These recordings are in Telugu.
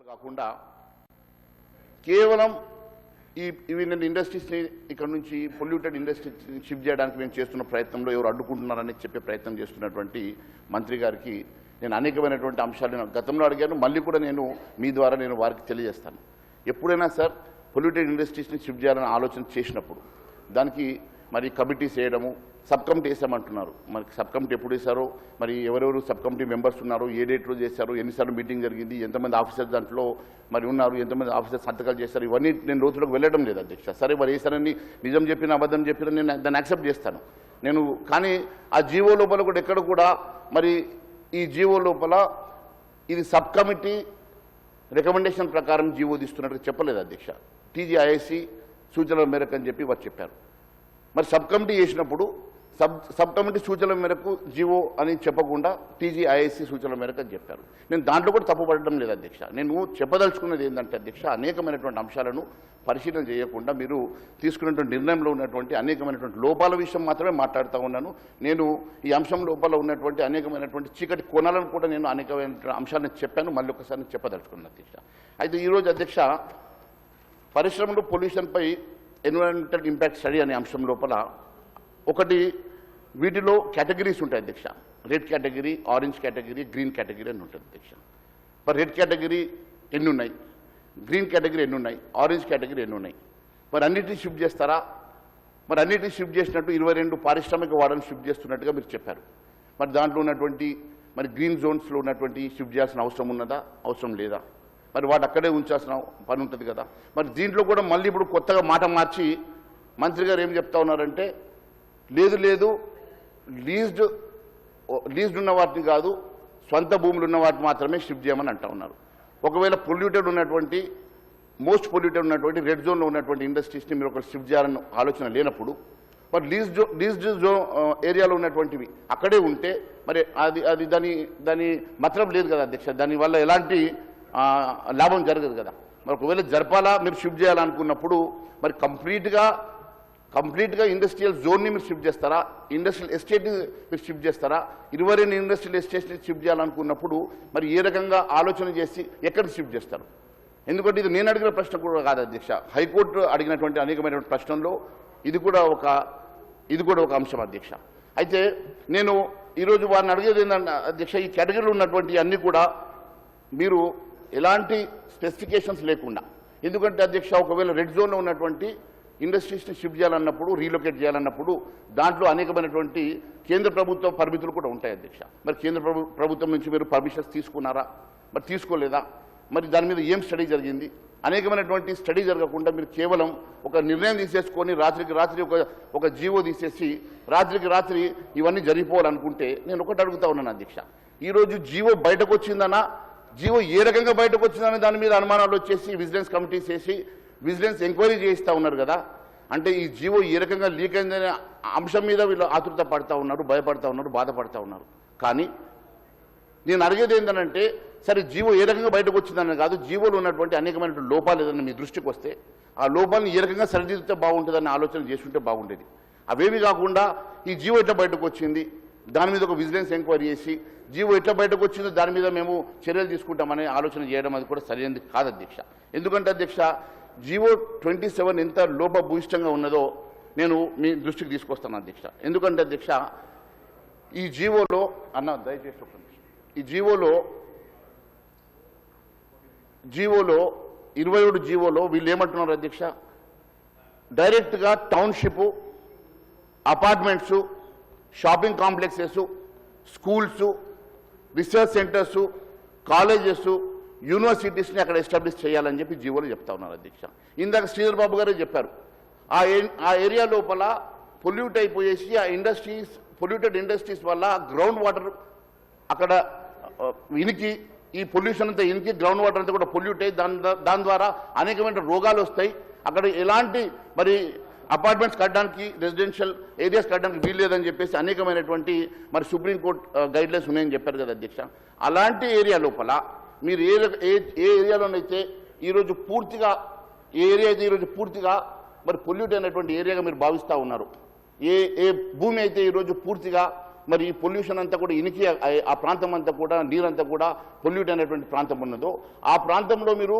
కాకుండా కేవలం ఇవి నేను ఇండస్ట్రీస్ని ఇక్కడ నుంచి పొల్యూటెడ్ ఇండస్ట్రీస్ని షిఫ్ట్ చేయడానికి మేము చేస్తున్న ప్రయత్నంలో ఎవరు అడ్డుకుంటున్నారని చెప్పే ప్రయత్నం చేస్తున్నటువంటి మంత్రి గారికి నేను అనేకమైనటువంటి అంశాలు గతంలో అడిగాను, మళ్ళీ కూడా నేను మీ ద్వారా నేను వారికి తెలియజేస్తాను. ఎప్పుడైనా సార్ పొల్యూటెడ్ ఇండస్ట్రీస్ని షిఫ్ట్ చేయాలని ఆలోచన చేసినప్పుడు దానికి మరి కమిటీస్ వేయడము, సబ్ కమిటీ వేసామంటున్నారు. మరి సబ్ కమిటీ ఎప్పుడు వేశారో, మరి ఎవరెవరు సబ్ కమిటీ మెంబర్స్ ఉన్నారు, ఏ డేట్ రోజు చేశారు, ఎన్నిసార్లు మీటింగ్ జరిగింది, ఎంతమంది ఆఫీసర్స్ దాంట్లో మరి ఉన్నారు, ఎంతమంది ఆఫీసర్స్ సంతకాలు చేశారు, ఇవన్నీ నేను రోజులకు వెళ్ళడం లేదు అధ్యక్ష. సరే మరి వేశారని నిజం చెప్పిన అబద్ధం చెప్పినా నేను దాన్ని యాక్సెప్ట్ చేస్తాను నేను. కానీ ఆ జీవో లోపల కూడా ఎక్కడ కూడా మరి ఈ జీవో లోపల ఇది సబ్ కమిటీ రికమెండేషన్ ప్రకారం జీవో తీస్తున్నట్టుగా చెప్పలేదు అధ్యక్ష. టీజీఐఐసి సూచనల మేరకు అని చెప్పి వారు చెప్పారు. మరి సబ్ కమిటీ చేసినప్పుడు సబ్ కమిటీ సూచనల మేరకు జీవో అని చెప్పకుండా టీజీఐఐసి సూచనల మేరకు అని చెప్పారు. నేను దాంట్లో కూడా తప్పుపడడం లేదు అధ్యక్ష. నేను చెప్పదలుచుకున్నది ఏంటంటే అధ్యక్ష, అనేకమైనటువంటి అంశాలను పరిశీలన చేయకుండా మీరు తీసుకున్నటువంటి నిర్ణయంలో ఉన్నటువంటి అనేకమైనటువంటి లోపాల విషయం మాత్రమే మాట్లాడుతూ ఉన్నాను. నేను ఈ అంశం లోపల ఉన్నటువంటి అనేకమైనటువంటి చీకటి కోణాలను కూడా నేను అనేకమైనటువంటి అంశాలను చెప్పాను, మళ్ళీ ఒకసారి చెప్పదలుచుకున్నాను అధ్యక్ష. అయితే ఈరోజు అధ్యక్ష, పరిశ్రమలు పొల్యూషన్పై ఎన్విరాన్మెంటల్ ఇంపాక్ట్ స్టడీ అనే అంశం లోపల ఒకటి వీటిలో కేటగిరీస్ ఉంటాయి అధ్యక్ష. Red category, orange category, green category అని ఉంటుంది అధ్యక్ష. మరి రెడ్ కేటగిరీ ఎన్ని ఉన్నాయి, గ్రీన్ కేటగిరీ ఎన్ని ఉన్నాయి, ఆరెంజ్ కేటగిరీ ఎన్ని ఉన్నాయి? మరి అన్నిటినీ షిఫ్ట్ చేస్తారా? మరి అన్నిటినీ షిఫ్ట్ చేసినట్టు 22 పారిశ్రామిక వాడని షిఫ్ట్ చేస్తున్నట్టుగా మీరు చెప్పారు. మరి దాంట్లో ఉన్నటువంటి మరి గ్రీన్ జోన్స్లో ఉన్నటువంటి షిఫ్ట్ చేయాల్సిన అవసరం ఉన్నదా, అవసరం లేదా? మరి వాటి అక్కడే ఉంచాల్సిన పని ఉంటుంది కదా. మరి దీంట్లో కూడా మళ్ళీ ఇప్పుడు కొత్తగా మాట మార్చి మంత్రి గారు ఏం చెప్తా ఉన్నారంటే, లేదు లీజ్డ్ ఉన్న వాటిని కాదు, స్వంత భూములు ఉన్న వాటిని మాత్రమే షిఫ్ట్ చేయమని అంటా ఉన్నారు. ఒకవేళ పొల్యూటెడ్ ఉన్నటువంటి మోస్ట్ పొల్యూటెడ్ ఉన్నటువంటి రెడ్ జోన్లో ఉన్నటువంటి ఇండస్ట్రీస్ని మీరు ఒక షిఫ్ట్ చేయాలని ఆలోచన లేనప్పుడు, మరి లీజ్డ్ జోన్ ఏరియాలో ఉన్నటువంటివి అక్కడే ఉంటే మరి అది దాని మతలబ్ లేదు కదా అధ్యక్ష. దానివల్ల ఎలాంటి లాభం జరగదు కదా. మరి ఒకవేళ జరపాలా, మీరు షిఫ్ట్ చేయాలనుకున్నప్పుడు మరి కంప్లీట్గా ఇండస్ట్రియల్ జోన్ని మీరు షిఫ్ట్ చేస్తారా, ఇండస్ట్రియల్ ఎస్టేట్ని మీరు షిఫ్ట్ చేస్తారా? 22 ఇండస్ట్రియల్ ఎస్టేట్ని షిఫ్ట్ చేయాలనుకున్నప్పుడు మరి ఏ రకంగా ఆలోచన చేసి ఎక్కడికి షిఫ్ట్ చేస్తారు? ఎందుకంటే ఇది నేను అడిగిన ప్రశ్న కూడా కాదు అధ్యక్ష, హైకోర్టు అడిగినటువంటి అనేకమైనటువంటి ప్రశ్నల్లో ఇది కూడా ఒక అంశం అధ్యక్ష. అయితే నేను ఈరోజు వారిని అడిగేది ఏంటంటే అధ్యక్ష, ఈ కేటగిరీలో ఉన్నటువంటి అన్నీ కూడా మీరు ఎలాంటి స్పెసిఫికేషన్స్ లేకుండా, ఎందుకంటే అధ్యక్ష ఒకవేళ రెడ్ జోన్లో ఉన్నటువంటి ఇండస్ట్రీస్ని షిఫ్ట్ చేయాలన్నప్పుడు, రీలొకేట్ చేయాలన్నప్పుడు దాంట్లో అనేకమైనటువంటి కేంద్ర ప్రభుత్వ పరిమితులు కూడా ఉంటాయి అధ్యక్ష. మరి కేంద్ర ప్రభుత్వం నుంచి మీరు పర్మిషన్స్ తీసుకున్నారా, మరి తీసుకోలేదా? మరి దాని మీద ఏం స్టడీ జరిగింది? అనేకమైనటువంటి స్టడీ జరగకుండా మీరు కేవలం ఒక నిర్ణయం తీసేసుకొని రాత్రికి రాత్రి ఒక జీవో తీసేసి రాత్రికి రాత్రి ఇవన్నీ జరిగిపోవాలనుకుంటే నేను ఒకటి అడుగుతా ఉన్నాను అధ్యక్ష, ఈరోజు జీవో బయటకు వచ్చిందనా, జీవో ఏ రకంగా బయటకు వచ్చిందని దాని మీద అనుమానాలు వచ్చేసి విజిలెన్స్ కమిటీస్ వేసి విజిలెన్స్ ఎంక్వైరీ చేయిస్తూ ఉన్నారు కదా. అంటే ఈ జీవో ఏ రకంగా లీక్ అయిందనే అంశం మీద వీళ్ళు ఆతృత పడుతూ ఉన్నారు, భయపడతా ఉన్నారు, బాధపడతా ఉన్నారు. కానీ నేను అడిగేది ఏంటంటే, సరే జీవో ఏ రకంగా బయటకు వచ్చిందని కాదు, జీవోలో ఉన్నటువంటి అనేకమైనటువంటి లోపాలు ఏదైనా మీ దృష్టికి వస్తే ఆ లోపాలను ఏ రకంగా సరిదిద్దితే బాగుంటుందని ఆలోచన చేసుకుంటే బాగుండేది. అవేమి కాకుండా ఈ జీవో ఎట్లా బయటకు వచ్చింది, దాని మీద ఒక విజిలెన్స్ ఎంక్వైరీ చేసి జీవో ఎట్లా బయటకు వచ్చిందో దాని మీద మేము చర్యలు తీసుకుంటామనే ఆలోచన చేయడం అది కూడా సరైనది కాదు అధ్యక్ష. ఎందుకంటే అధ్యక్ష, జీవో 27 ఎంత లోపభూయిష్టంగా ఉన్నదో నేను మీ దృష్టికి తీసుకొస్తాను అధ్యక్ష. ఎందుకంటే అధ్యక్ష, ఈ జీవోలో దయచేసి ఒక నిమిషం, ఈ జీవోలో 27 జీవోలో వీళ్ళు ఏమంటున్నారు అధ్యక్ష, డైరెక్ట్గా township, apartments, shopping complexes, schools, research centres, colleges, యూనివర్సిటీస్ని అక్కడ ఎస్టాబ్లిష్ చేయాలని చెప్పి జీవోలు చెప్తా ఉన్నారు అధ్యక్ష. ఇందాక శ్రీధర్ బాబు గారే చెప్పారు, ఆ ఏరియా లోపల పొల్యూట్ అయిపోయేసి ఆ పొల్యూటెడ్ ఇండస్ట్రీస్ వల్ల గ్రౌండ్ వాటర్ అక్కడ ఇనికి, ఈ పొల్యూషన్ అంతా ఇనికి గ్రౌండ్ వాటర్ అంతా కూడా పొల్యూట్ అయ్యి దాని ద్వారా అనేకమైన రోగాలు వస్తాయి. అక్కడ ఎలాంటి మరి అపార్ట్మెంట్స్ కట్టడానికి, రెసిడెన్షియల్ ఏరియాస్ కట్టడానికి వీల్లేదని చెప్పేసి అనేకమైనటువంటి మరి సుప్రీంకోర్టు గైడ్లైన్స్ ఉన్నాయని చెప్పారు కదా అధ్యక్ష. అలాంటి ఏరియా లోపల మీరు ఏ ఏరియాలోనైతే ఈరోజు పూర్తిగా మరి పొల్యూట్ అయినటువంటి ఏరియాగా మీరు భావిస్తూ ఉన్నారు, ఏ భూమి అయితే ఈరోజు పూర్తిగా మరి ఈ పొల్యూషన్ అంతా కూడా ఇనికి ఆ ప్రాంతం అంతా కూడా నీరంతా కూడా పొల్యూట్ అయినటువంటి ప్రాంతం ఉన్నదో ఆ ప్రాంతంలో మీరు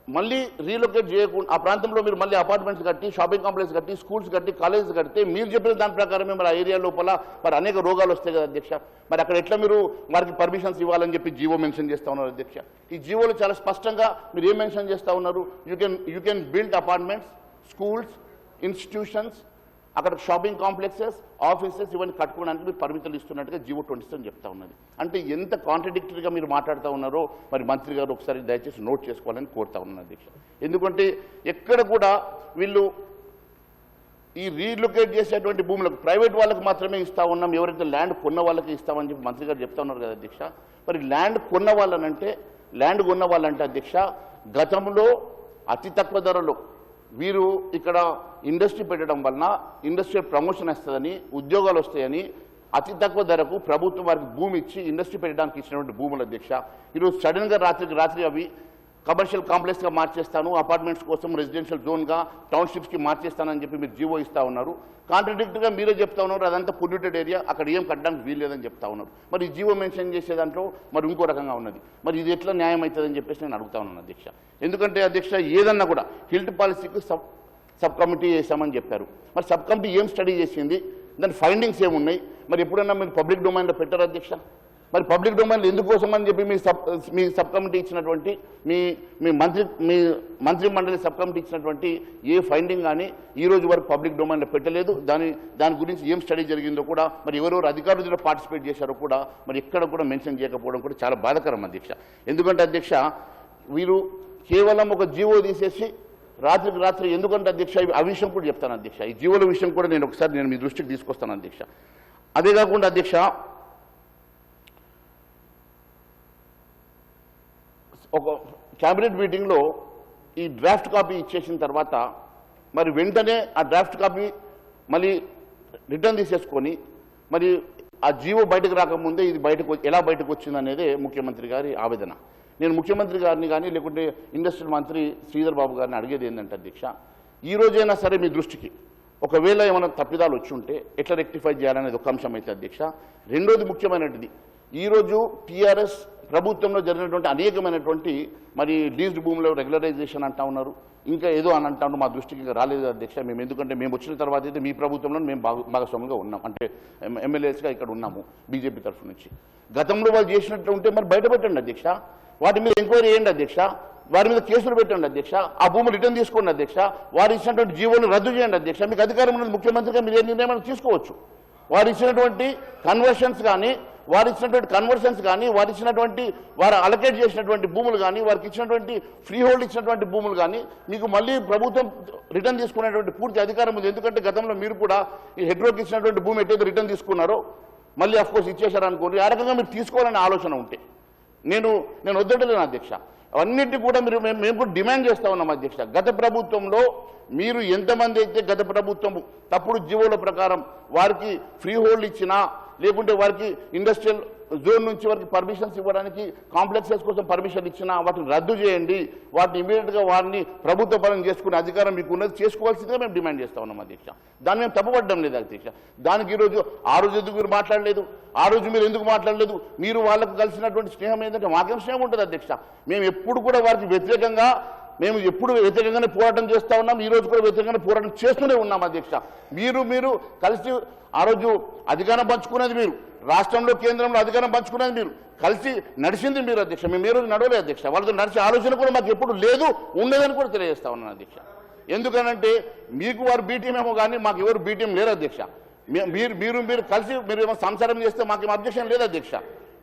మళ్ళీ రీలొకేట్ చేయకుండా ఆ ప్రాంతంలో మీరు మళ్ళీ అపార్ట్మెంట్స్ కట్టి షాపింగ్ కాంప్లెక్స్ కట్టి స్కూల్స్ కట్టి కాలేజెస్ కడితే మీరు చెప్పిన దాని ప్రకారమే మరి ఆ ఏరియా లోపల మరి అనేక రోగాలు వస్తాయి కదా అధ్యక్ష. మరి అక్కడ ఎట్లా మీరు వారికి పర్మిషన్స్ ఇవ్వాలని చెప్పి జీవో మెన్షన్ చేస్తూ ఉన్నారు అధ్యక్ష. ఈ జీవోలో చాలా స్పష్టంగా మీరు ఏం మెన్షన్ చేస్తూ ఉన్నారు, you can build apartments, schools, institutions, అక్కడ షాపింగ్ కాంప్లెక్సెస్, ఆఫీసెస్ ఇవన్నీ కట్టుకోవడానికి మీరు పరిమితులు ఇస్తున్నట్టుగా జీవో 27 చెప్తా ఉన్నది. అంటే ఎంత కాంట్రడిక్టరీగా మీరు మాట్లాడుతూ ఉన్నారో మరి మంత్రి గారు ఒకసారి దయచేసి నోట్ చేసుకోవాలని కోరుతా ఉన్నాను అధ్యక్ష. ఎందుకంటే ఎక్కడ కూడా వీళ్ళు ఈ రీలొకేట్ చేసేటువంటి భూములకు ప్రైవేట్ వాళ్ళకి మాత్రమే ఇస్తా ఉన్నాం, ఎవరైతే ల్యాండ్ కొన్న వాళ్ళకి ఇస్తామని చెప్పి మంత్రి గారు చెప్తా ఉన్నారు కదా అధ్యక్ష. మరి ల్యాండ్ కొన్న వాళ్ళంటే అధ్యక్ష గతంలో అతి తక్కువ ధరలో వీరు ఇక్కడ ఇండస్ట్రీ పెట్టడం వలన ఇండస్ట్రియల్ ప్రమోషన్ వస్తుందని, ఉద్యోగాలు వస్తాయని అతి తక్కువ ధరకు ప్రభుత్వం వారికి భూమి ఇచ్చి ఇండస్ట్రీ పెట్టడానికి ఇచ్చినటువంటి భూముల అధ్యక్ష ఈరోజు సడన్గా రాత్రి అవి కమర్షియల్ కాంప్లెక్స్గా మార్చేస్తాను, అపార్ట్మెంట్స్ కోసం రెసిడెన్షియల్ జోన్గా టౌన్షిప్స్కి మార్చేస్తానని చెప్పి మీరు జీవో ఇస్తూ ఉన్నారు. కాంట్రడిక్ట్గా మీరే చెప్తా ఉన్నారు అదంతా పొల్యూటెడ్ ఏరియా, అక్కడ ఏం కట్టడానికి వీల్లేదని చెప్తా ఉన్నారు. మరి ఈ జీవో మెన్షన్ చేసే దాంట్లో మరి ఇంకో రకంగా ఉన్నది. మరి ఇది ఎట్లా న్యాయం అవుతుందని చెప్పేసి నేను అడుగుతా ఉన్నాను అధ్యక్ష. ఎందుకంటే అధ్యక్ష ఏదన్నా కూడా హెల్త్ పాలసీకి సబ్ కమిటీ చేశామని చెప్పారు. మరి సబ్ కమిటీ ఏం స్టడీ చేసింది, దాని ఫైండింగ్స్ ఏమున్నాయి, మరి ఎప్పుడన్నా మీరు పబ్లిక్ డొమైన్లో పెట్టారు అధ్యక్ష. మరి పబ్లిక్ డొమైన్లో ఎందుకోసం అని చెప్పి మీ సబ్ కమిటీ ఇచ్చినటువంటి మీ మంత్రి మండలి సబ్ కమిటీ ఇచ్చినటువంటి ఏ ఫైండింగ్ కానీ ఈ రోజు వరకు పబ్లిక్ డొమైన్లో పెట్టలేదు. దాని గురించి ఏం స్టడీ జరిగిందో కూడా మరి ఎవరెవరు అధికారులు పార్టిసిపేట్ చేశారో కూడా మరి ఎక్కడ కూడా మెన్షన్ చేయకపోవడం కూడా చాలా బాధాకరం అధ్యక్ష. ఎందుకంటే అధ్యక్ష వీరు కేవలం ఒక జీవో తీసేసి రాత్రికి రాత్రి ఎందుకంటే అధ్యక్ష ఆ విషయం కూడా చెప్తాను అధ్యక్ష. ఈ జీవోల విషయం కూడా నేను మీ దృష్టికి తీసుకొస్తాను అధ్యక్ష. అదే కాకుండా అధ్యక్ష ఒక క్యాబినెట్ మీటింగ్లో ఈ డ్రాఫ్ట్ కాపీ ఇచ్చేసిన తర్వాత మరి వెంటనే ఆ డ్రాఫ్ట్ కాపీ మళ్ళీ రిటర్న్ తీసేసుకొని మరి ఆ జీవో బయటకు రాకముందే ఇది ఎలా బయటకు వచ్చింది అనేదే ముఖ్యమంత్రి గారి ఆవేదన. నేను ముఖ్యమంత్రి గారిని కానీ లేకుంటే ఇండస్ట్రియల్ మంత్రి శ్రీధర్ బాబు గారిని అడిగేది ఏంటంటే అధ్యక్ష ఈ రోజైనా సరే మీ దృష్టికి ఒకవేళ ఏమైనా తప్పిదాలు వచ్చి ఉంటే ఎట్లా రెక్టిఫై చేయాలనేది ఒక అంశం అయితే అధ్యక్ష. రెండోది ముఖ్యమైనది ఈరోజు టీఆర్ఎస్ ప్రభుత్వంలో జరిగినటువంటి అనేకమైనటువంటి మరి లీజ్డ్ భూముల రెగ్యులరైజేషన్ అంటా ఉన్నారు, ఇంకా ఏదో అని అంటా ఉన్నారు. మా దృష్టికి రాలేదు అధ్యక్ష. ఎందుకంటే మేము వచ్చిన తర్వాత అయితే మీ ప్రభుత్వంలో మేము భాగస్వాములుగా ఉన్నాం, అంటే ఎమ్మెల్యేస్గా ఇక్కడ ఉన్నాము బీజేపీ తరఫు నుంచి. గతంలో వాళ్ళు చేసినట్టు ఉంటే మరి బయట పెట్టండి అధ్యక్ష, వాటి మీద ఎంక్వైరీ చేయండి అధ్యక్ష, వారి మీద కేసులు పెట్టండి అధ్యక్ష, ఆ భూములు రిటర్న్ తీసుకోండి అధ్యక్ష, వారు ఇచ్చినటువంటి జీవోలు రద్దు చేయండి అధ్యక్ష. మీకు అధికారం ఉన్నది ముఖ్యమంత్రిగా మీరు ఏ నిర్ణయం తీసుకోవచ్చు. వారు ఇచ్చినటువంటి కన్వర్షన్స్ కానీ వారు ఇచ్చినటువంటి వారు అలకేట్ చేసినటువంటి భూములు కానీ వారికి ఇచ్చినటువంటి ఫ్రీ హోల్డ్ ఇచ్చినటువంటి భూములు కానీ మీకు మళ్ళీ ప్రభుత్వం రిటర్న్ తీసుకునేటువంటి పూర్తి అధికారం ఉంది. ఎందుకంటే గతంలో మీరు కూడా ఈ హెడ్రోకి ఇచ్చినటువంటి భూమి ఎట్టయితే రిటర్న్ తీసుకున్నారో మళ్ళీ అఫ్కోర్స్ ఇచ్చేశారనుకోండి, ఆ రకంగా మీరు తీసుకోవాలనే ఆలోచన ఉంటే నేను వద్దలేను అధ్యక్ష. అవన్నిటి కూడా మేము కూడా డిమాండ్ చేస్తూ ఉన్నాం అధ్యక్ష. గత ప్రభుత్వంలో మీరు ఎంతమంది అయితే గత ప్రభుత్వం తప్పుడు జీవోల ప్రకారం వారికి ఫ్రీ హోల్డ్ ఇచ్చినా లేకుంటే వారికి ఇండస్ట్రియల్ జోన్ నుంచి వారికి పర్మిషన్స్ ఇవ్వడానికి కాంప్లెక్సెస్ కోసం పర్మిషన్ ఇచ్చినా వాటిని రద్దు చేయండి, వాటిని ఇమీడియట్గా వారిని ప్రభుత్వ పరం చేసుకునే అధికారం మీకు ఉన్నది, చేసుకోవాల్సిందిగా మేము డిమాండ్ చేస్తా ఉన్నాం అధ్యక్ష. దాన్ని మేము తప్పుపడ్డం లేదు అధ్యక్ష. దానికి ఈరోజు ఆ రోజు ఎందుకు మీరు మాట్లాడలేదు, ఆ రోజు మీరు ఎందుకు మాట్లాడలేదు, మీరు వాళ్ళకు కలిసినటువంటి స్నేహం ఏంటంటే మాకేం స్నేహం ఉంటుంది అధ్యక్ష. మేము ఎప్పుడు కూడా వారికి వ్యతిరేకంగా వ్యతిరేకంగానే పోరాటం చేస్తూ ఉన్నాం, ఈ రోజు కూడా వ్యతిరేకంగానే పోరాటం చేస్తూనే ఉన్నాం అధ్యక్ష. మీరు కలిసి ఆ రోజు అధికారం పంచుకునేది మీరు, రాష్ట్రంలో కేంద్రంలో అధికారం పంచుకునేది మీరు, కలిసి నడిచింది మీరు అధ్యక్ష. మేము ఏ రోజు నడవలేదు అధ్యక్ష. వాళ్ళతో నడిచే ఆలోచన కూడా మాకు ఎప్పుడు లేదు, ఉండేదని కూడా తెలియజేస్తా ఉన్నాను అధ్యక్ష. ఎందుకనంటే మీకు వారు బీటీఎం ఏమో కానీ మాకు ఎవరు బీటీఎం లేరు అధ్యక్ష. మీరు కలిసి మీరు ఏమో సంసారం చేస్తే మాకేం అబ్జెక్షన్ లేదు అధ్యక్ష.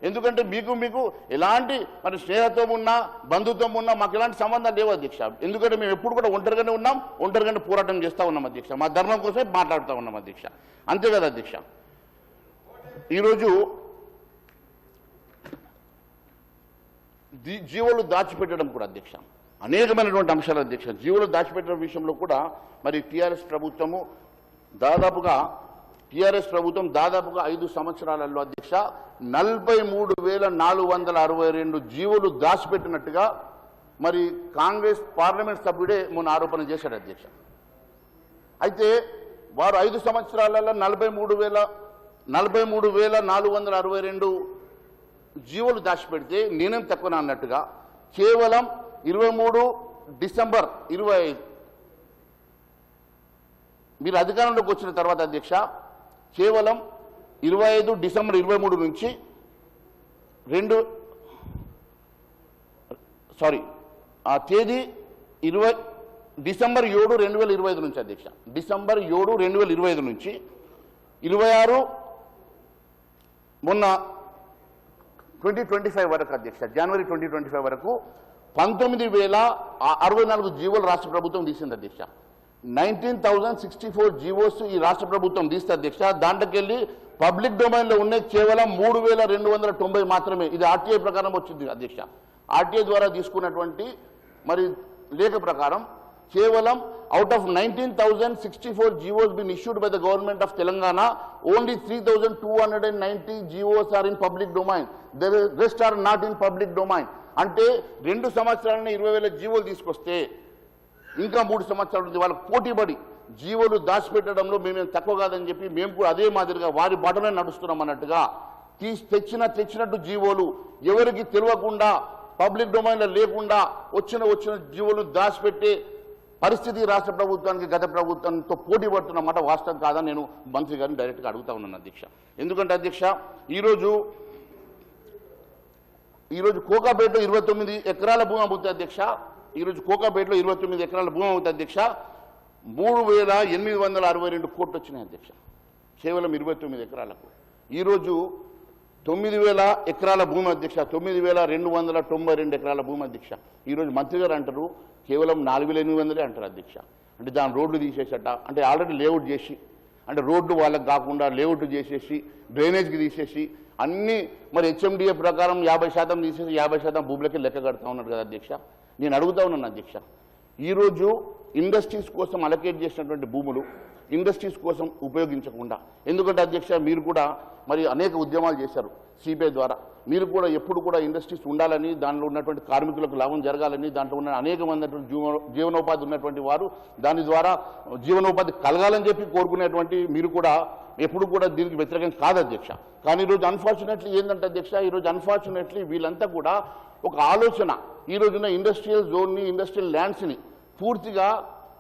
ఎందుకంటే మీకు ఎలాంటి మరి స్నేహత్వం ఉన్నా బంధుత్వం ఉన్నా మాకు ఎలాంటి సంబంధాలు లేవు అధ్యక్ష. ఎందుకంటే మేము ఎప్పుడు కూడా ఒంటరిగానే ఉన్నాం, ఒంటరిగానే పోరాటం చేస్తూ ఉన్నాం అధ్యక్ష. మా ధర్మం కోసమే మాట్లాడుతూ ఉన్నాం అధ్యక్ష. అంతే కదా అధ్యక్ష. ఈరోజు జీవోలు దాచిపెట్టడం కూడా అధ్యక్ష అనేకమైనటువంటి అంశాలు అధ్యక్ష. జీవోలు దాచిపెట్టడం విషయంలో కూడా మరి టీఆర్ఎస్ ప్రభుత్వం దాదాపుగా 5 సంవత్సరాలలో అధ్యక్ష 43,462 జీవోలు దాచిపెట్టినట్టుగా మరి కాంగ్రెస్ పార్లమెంట్ సభ్యుడే మొన్న ఆరోపణ చేశారు అధ్యక్ష. అయితే వారు 5 సంవత్సరాలలో 43,462 జీవోలు దాచిపెడితే నేనేం తక్కువ అన్నట్టుగా కేవలం 23 డిసెంబర్ 25 మీరు అధికారంలోకి వచ్చిన తర్వాత అధ్యక్ష కేవలం 25 డిసెంబర్ 23 నుంచి ఆ తేదీ డిసెంబర్ 7, 2025 నుంచి అధ్యక్ష డిసెంబర్ 7, 2025 నుంచి 26 మొన్న 2025 వరకు అధ్యక్ష జనవరి 2025 వరకు 19,064 జీవోలు రాష్ట్ర ప్రభుత్వం తీసింది అధ్యక్ష. 19,064 జీవోస్ ఈ రాష్ట్ర ప్రభుత్వం తీస్తే అధ్యక్ష దాంట్లోకెళ్ళి పబ్లిక్ డొమైన్లో ఉన్నాయి కేవలం 3,290 మాత్రమే. ఇది ఆర్టీఐ ప్రకారం వచ్చింది అధ్యక్ష. ఆర్టీఐ ద్వారా తీసుకున్నటువంటి మరి లేఖ ప్రకారం కేవలం out of 19,064 GOs been issued by the government of Telangana, only 3,290 GOs are in public domain. The rest are not in public domain. అంటే 2 సంవత్సరాలని 20,000 జీవోలు తీసుకొస్తే ఇంకా 3 సంవత్సరాలు ఉంది వాళ్ళకి పోటీపడి జీవోలు దాచిపెట్టడంలో మేమేం తక్కువ కాదని చెప్పి మేము కూడా అదే మాదిరిగా వారి బాటలోనే నడుస్తున్నాం అన్నట్టుగా తెచ్చినట్టు జీవోలు ఎవరికి తెలియకుండా పబ్లిక్ డొమైన్లో లేకుండా వచ్చిన జీవోలు దాచిపెట్టే పరిస్థితి రాష్ట్ర ప్రభుత్వానికి గత ప్రభుత్వంతో పోటీ పడుతున్నమాట వాస్తవం కాదని నేను మంత్రి గారిని డైరెక్ట్గా అడుగుతా ఉన్నాను అధ్యక్ష. ఎందుకంటే అధ్యక్ష ఈరోజు కోకాపేటలో 29 ఎకరాల భూమి అవుతుంది అధ్యక్ష. ఈరోజు కోకాపేటలో 29 ఎకరాల భూమి అవుతుంది అధ్యక్ష. 3,862 కోట్లు వచ్చినాయి అధ్యక్ష కేవలం 29 ఎకరాలకు. ఈరోజు 9,000 ఎకరాల భూమి అధ్యక్ష 9,292 ఎకరాల భూమి అధ్యక్ష. ఈరోజు మంత్రి గారు అంటారు కేవలం 4,800 అంటారు అధ్యక్ష. అంటే దాని రోడ్లు తీసేసట అంటే ఆల్రెడీ లేఅవుట్ చేసి అంటే రోడ్డు వాళ్ళకి కాకుండా లేఅవుట్ చేసేసి డ్రైనేజ్కి తీసేసి అన్నీ మరి హెచ్ఎండిఏ ప్రకారం 50% తీసేసి 50% భూములకి లెక్క కడతా ఉన్నారు కదా అధ్యక్ష. నేను అడుగుతా ఉన్నాను అధ్యక్ష ఈరోజు ఇండస్ట్రీస్ కోసం అలొకేట్ చేసినటువంటి భూములు ఇండస్ట్రీస్ కోసం ఉపయోగించకుండా ఎందుకంటే అధ్యక్ష మీరు కూడా మరి అనేక ఉద్యమాలు చేశారు సిబిఐ ద్వారా మీరు కూడా ఎప్పుడు కూడా ఇండస్ట్రీస్ ఉండాలని దానిలో ఉన్నటువంటి కార్మికులకు లాభం జరగాలని దాంట్లో ఉన్న అనేక మంది జీవనోపాధి ఉన్నటువంటి వారు దాని ద్వారా జీవనోపాధి కలగాలని చెప్పి కోరుకునేటువంటి మీరు కూడా ఎప్పుడు కూడా దీనికి వ్యతిరేకం కాదు అధ్యక్ష. కానీ ఈరోజు అన్ఫార్చునేట్లీ ఏంటంటే అధ్యక్ష ఈరోజు అన్ఫార్చునేట్లీ వీళ్ళంతా కూడా ఒక ఆలోచన ఈ రోజున ఇండస్ట్రియల్ జోన్ని ఇండస్ట్రియల్ ల్యాండ్స్ని పూర్తిగా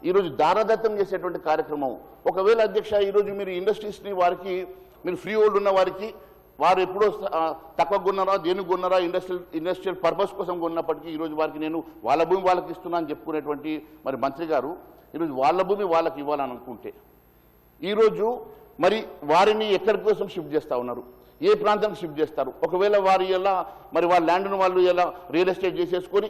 ఈరోజు దారదత్తం చేసేటువంటి కార్యక్రమం. ఒకవేళ అధ్యక్ష ఈరోజు మీరు ఇండస్ట్రీస్ని వారికి మీరు ఫ్రీ హోల్డ్ ఉన్న వారికి వారు ఎప్పుడో తక్కువ కొన్నారా దేనికి కొన్నారా ఇండస్ట్రియల్ పర్పస్ కోసం కొన్నప్పటికీ ఈరోజు వారికి నేను వాళ్ళ భూమి వాళ్ళకి ఇస్తున్నా అని చెప్పుకునేటువంటి మరి మంత్రి గారు ఈరోజు వాళ్ళ భూమి వాళ్ళకి ఇవ్వాలని అనుకుంటే ఈరోజు మరి వారిని ఎక్కడి కోసం షిఫ్ట్ చేస్తూ ఉన్నారు ఏ ప్రాంతానికి షిఫ్ట్ చేస్తారు. ఒకవేళ వారు ఇలా మరి వాళ్ళ ల్యాండ్ను వాళ్ళు ఇలా రియల్ ఎస్టేట్ చేసేసుకొని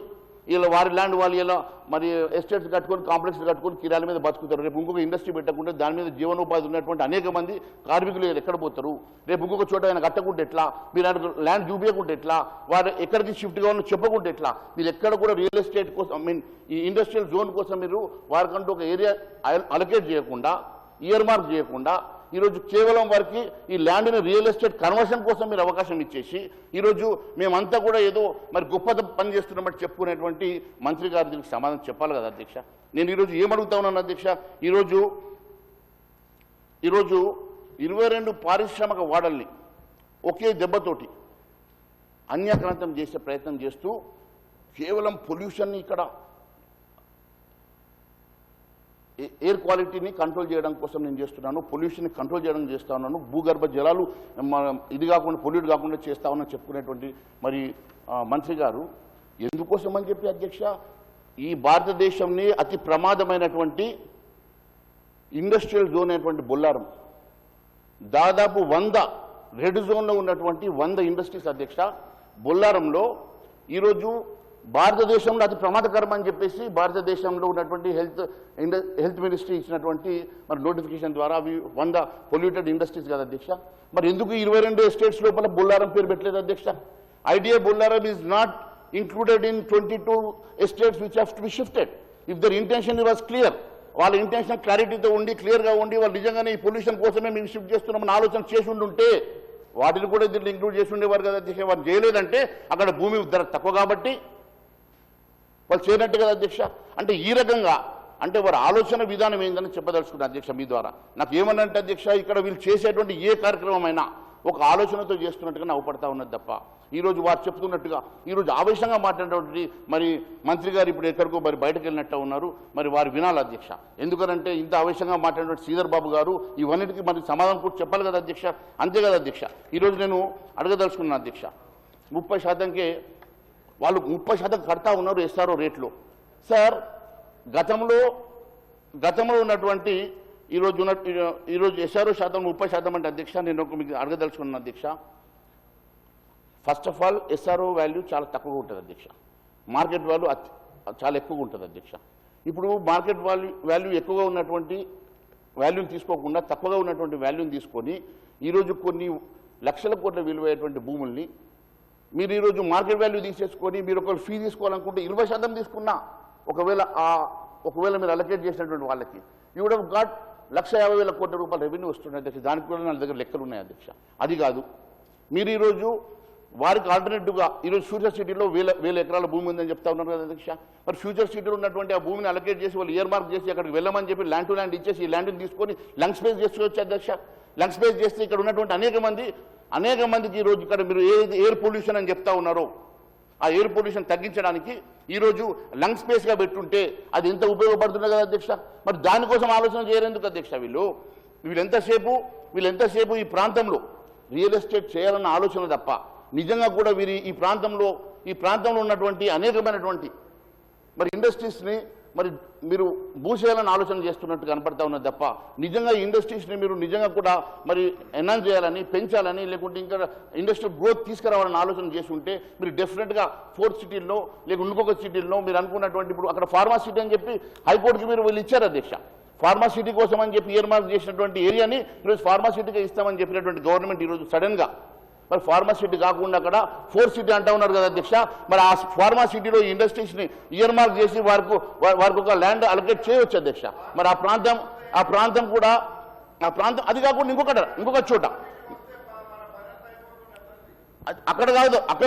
ఇలా వారి ల్యాండ్ వాళ్ళు ఇలా మరి ఎస్టేట్స్ కట్టుకొని కాంప్లెక్స్ కట్టుకొని కిరాల మీద బతుకుతారు. రేపు ఇంకొక ఇండస్ట్రీ పెట్టకుండా దాని మీద జీవనోపాధి ఉన్నటువంటి అనేక మంది కార్మికులు ఎక్కడ పోతారు. రేపు ఇంకొక చోట ఆయన కట్టకుంటే ఎట్లా మీరు ల్యాండ్ చూపించకుంటే ఎట్లా వారు ఎక్కడికి షిఫ్ట్ కావాలని చెప్పకుంటే ఎట్లా మీరు ఎక్కడ కూడా రియల్ ఎస్టేట్ కోసం ఈ ఇండస్ట్రియల్ జోన్ కోసం మీరు వారికంటూ ఒక ఏరియా అలొకేట్ చేయకుండా ఇయర్ మార్క్ చేయకుండా ఈరోజు కేవలం వారికి ఈ ల్యాండ్ని రియల్ ఎస్టేట్ కన్వర్షన్ కోసం మీరు అవకాశం ఇచ్చేసి ఈరోజు మేమంతా కూడా ఏదో మరి గొప్ప పని చేస్తున్నామని చెప్పుకునేటువంటి మంత్రి గారు దీనికి సమాధానం చెప్పాలి కదా అధ్యక్ష. నేను ఈరోజు ఏమడుగుతా ఉన్నాను అధ్యక్ష ఈరోజు 22 పారిశ్రామిక వాడల్ని ఒకే దెబ్బతోటి అన్యాక్రాంతం చేసే ప్రయత్నం చేస్తూ కేవలం పొల్యూషన్ని ఇక్కడ ఎయిర్ క్వాలిటీని కంట్రోల్ చేయడం కోసం నేను చేస్తున్నాను పొల్యూషన్ని కంట్రోల్ చేయడం చేస్తా ఉన్నాను భూగర్భ జలాలు ఇది కాకుండా పొల్యూట్ కాకుండా చేస్తా ఉన్నాను చెప్పుకునేటువంటి మరి మంత్రి గారు ఎందుకోసం అని చెప్పి అధ్యక్ష ఈ భారతదేశంని అతి ప్రమాదమైనటువంటి ఇండస్ట్రియల్ జోన్ అయినటువంటి బొల్లారం దాదాపు 100 రెడ్ జోన్లో ఉన్నటువంటి 100 ఇండస్ట్రీస్ అధ్యక్ష బొల్లారంలో ఈరోజు భారతదేశంలో అతి ప్రమాదకరం అని చెప్పేసి భారతదేశంలో ఉన్నటువంటి హెల్త్ మినిస్ట్రీ ఇచ్చినటువంటి మరి నోటిఫికేషన్ ద్వారా అవి 100 పొల్యూటెడ్ ఇండస్ట్రీస్ కదా అధ్యక్ష. మరి ఎందుకు 22 ఎస్టేట్స్ లోపల బొల్లారం పేరు పెట్టలేదు అధ్యక్ష. Idea Bollaram is not included in 22 estates which have to be shifted. If there intention was clear వాళ్ళ ఇంటెన్షన్ క్లారిటీతో ఉండి క్లియర్గా ఉండి వాళ్ళు నిజంగానే ఈ పొల్యూషన్ కోసమే మేము షిఫ్ట్ చేస్తున్నామని ఆలోచన చేసి ఉండుంటే వాటిని కూడా దీంట్లో ఇంక్లూడ్ చేసి ఉండేవారు కదా అధ్యక్ష. వారు చేయలేదంటే అక్కడ భూమి ధర తక్కువ కాబట్టి వాళ్ళు చేయనట్టు కదా అధ్యక్ష. అంటే ఈ రకంగా అంటే వారి ఆలోచన విధానం ఏందని చెప్పదలుచుకున్నా అధ్యక్ష మీ ద్వారా. నాకు ఏమన్నంటే అధ్యక్ష, ఇక్కడ వీళ్ళు చేసేటువంటి ఏ కార్యక్రమమైనా ఒక ఆలోచనతో చేస్తున్నట్టుగా నవ్వుపడతా ఉన్నది తప్ప, ఈరోజు వారు చెప్తున్నట్టుగా ఈరోజు ఆవేశంగా మాట్లాడినటువంటి మరి మంత్రి గారు ఇప్పుడు ఎక్కడికో మరి బయటకు వెళ్ళినట్టు ఉన్నారు. మరి వారు వినాలి అధ్యక్ష. ఎందుకనంటే ఇంత ఆవేశంగా మాట్లాడినటువంటి శ్రీధర్ బాబు గారు ఇవన్నిటికీ మరి సమాధానం కూడా చెప్పాలి కదా అధ్యక్ష. అంతే కదా అధ్యక్ష. ఈరోజు నేను అడగదలుచుకున్నాను అధ్యక్ష, 30%కే వాళ్ళు 30% కడతా ఉన్నారు ఎస్ఆర్ఓ రేట్లో. సార్ గతంలో ఉన్నటువంటి ఈరోజు ఎస్ఆర్ఓ శాతం 30% అంటే అధ్యక్ష, నేను మీకు అడగదలుచుకున్నాను అధ్యక్ష. First of all SRO value చాలా తక్కువగా ఉంటుంది అధ్యక్ష, మార్కెట్ వాల్యూ చాలా ఎక్కువగా ఉంటుంది అధ్యక్ష. ఇప్పుడు మార్కెట్ వాల్యూ ఎక్కువగా ఉన్నటువంటి వాల్యూని తీసుకోకుండా తక్కువగా ఉన్నటువంటి వాల్యూని తీసుకొని ఈరోజు కొన్ని లక్షల కోట్ల విలువైనటువంటి భూముల్ని మీరు ఈరోజు మార్కెట్ వాల్యూ తీసేసుకొని మీరు ఒక ఫీ తీసుకోవాలనుకుంటే 20% తీసుకున్నా ఒకవేళ మీరు అలొకేట్ చేసినటువంటి వాళ్ళకి యూ వుడ్ హావ్ గాట్ 1,50,000 కోట్ల రూపాయల రెవెన్యూ వస్తున్నాయి అధ్యక్ష. దానికి కూడా నా దగ్గర లెక్కలు ఉన్నాయి అధ్యక్ష. అది కాదు, మీరు ఈరోజు వారికి ఆల్టర్నేటివ్గా ఈరోజు ఫ్యూచర్ సిటీలో వేల ఎకరాల భూమి ఉందని చెప్తా ఉన్నారు కదా అధ్యక్ష. మరి ఫ్యూచర్ సిటీలో ఉన్నటువంటి ఆ భూమిని అలొకేట్ చేసి వాళ్ళు ఇయర్ మార్క్ చేసి అక్కడికి వెళ్ళమని చెప్పి ల్యాండ్ టు ల్యాండ్ ఇచ్చేసి ఈ ల్యాండ్ని తీసుకొని లంగ్ స్పేస్ చేసుకోవచ్చు అధ్యక్ష. లంగ్ స్పేస్ చేస్తే ఇక్కడ ఉన్నటువంటి అనేక మందికి ఈరోజు ఇక్కడ మీరు ఎయిర్ పొల్యూషన్ అని చెప్తా ఉన్నారో ఆ ఎయిర్ పొల్యూషన్ తగ్గించడానికి ఈరోజు లంగ్ స్పేస్గా పెట్టుంటే అది ఎంత ఉపయోగపడుతుంది కదా అధ్యక్ష. మరి దానికోసం ఆలోచన చేయరెందుకు అధ్యక్ష? వీళ్ళెంతసేపు ఈ ప్రాంతంలో రియల్ ఎస్టేట్ చేయాలన్న ఆలోచన తప్ప నిజంగా కూడా వీరి ఈ ప్రాంతంలో ఉన్నటువంటి అనేకమైనటువంటి మరి ఇండస్ట్రీస్ని మరి మీరు భూసేయాలని ఆలోచన చేస్తున్నట్టు కనపడతా ఉన్నది తప్ప నిజంగా ఈ ఇండస్ట్రీస్ని మీరు నిజంగా కూడా మరి ఎన్హాన్స్ చేయాలని పెంచాలని లేకుంటే ఇంకా ఇండస్ట్రియల్ గ్రోత్ తీసుకురావాలని ఆలోచన చేసి ఉంటే మీరు డెఫినెట్గా 4th సిటీల్లో లేకుంటే ఇంకొక సిటీల్లో మీరు అనుకున్నటువంటి ఇప్పుడు అక్కడ ఫార్మా సిటీ అని చెప్పి హైకోర్టుకి మీరు వీళ్ళు ఇచ్చారు అధ్యక్ష. ఫార్మా సిటీ కోసం అని చెప్పి ఇయర్ మార్క్ చేసినటువంటి ఏరియాని ఈరోజు ఫార్మా సిటీగా ఇస్తామని చెప్పినటువంటి గవర్నమెంట్ ఈరోజు సడన్గా మరి ఫార్మా సిటీ కాకుండా అక్కడ 4th సిటీ అంటా ఉన్నారు కదా అధ్యక్ష. మరి ఆ ఫార్మా సిటీలో ఈ ఇండస్ట్రీస్ని ఇయర్ మార్క్ చేసి వారికి ఒక ల్యాండ్ అలొకేట్ చేయవచ్చు అధ్యక్ష. మరి ఆ ప్రాంతం అది కాకుండా ఇంకొక చోట అక్కడ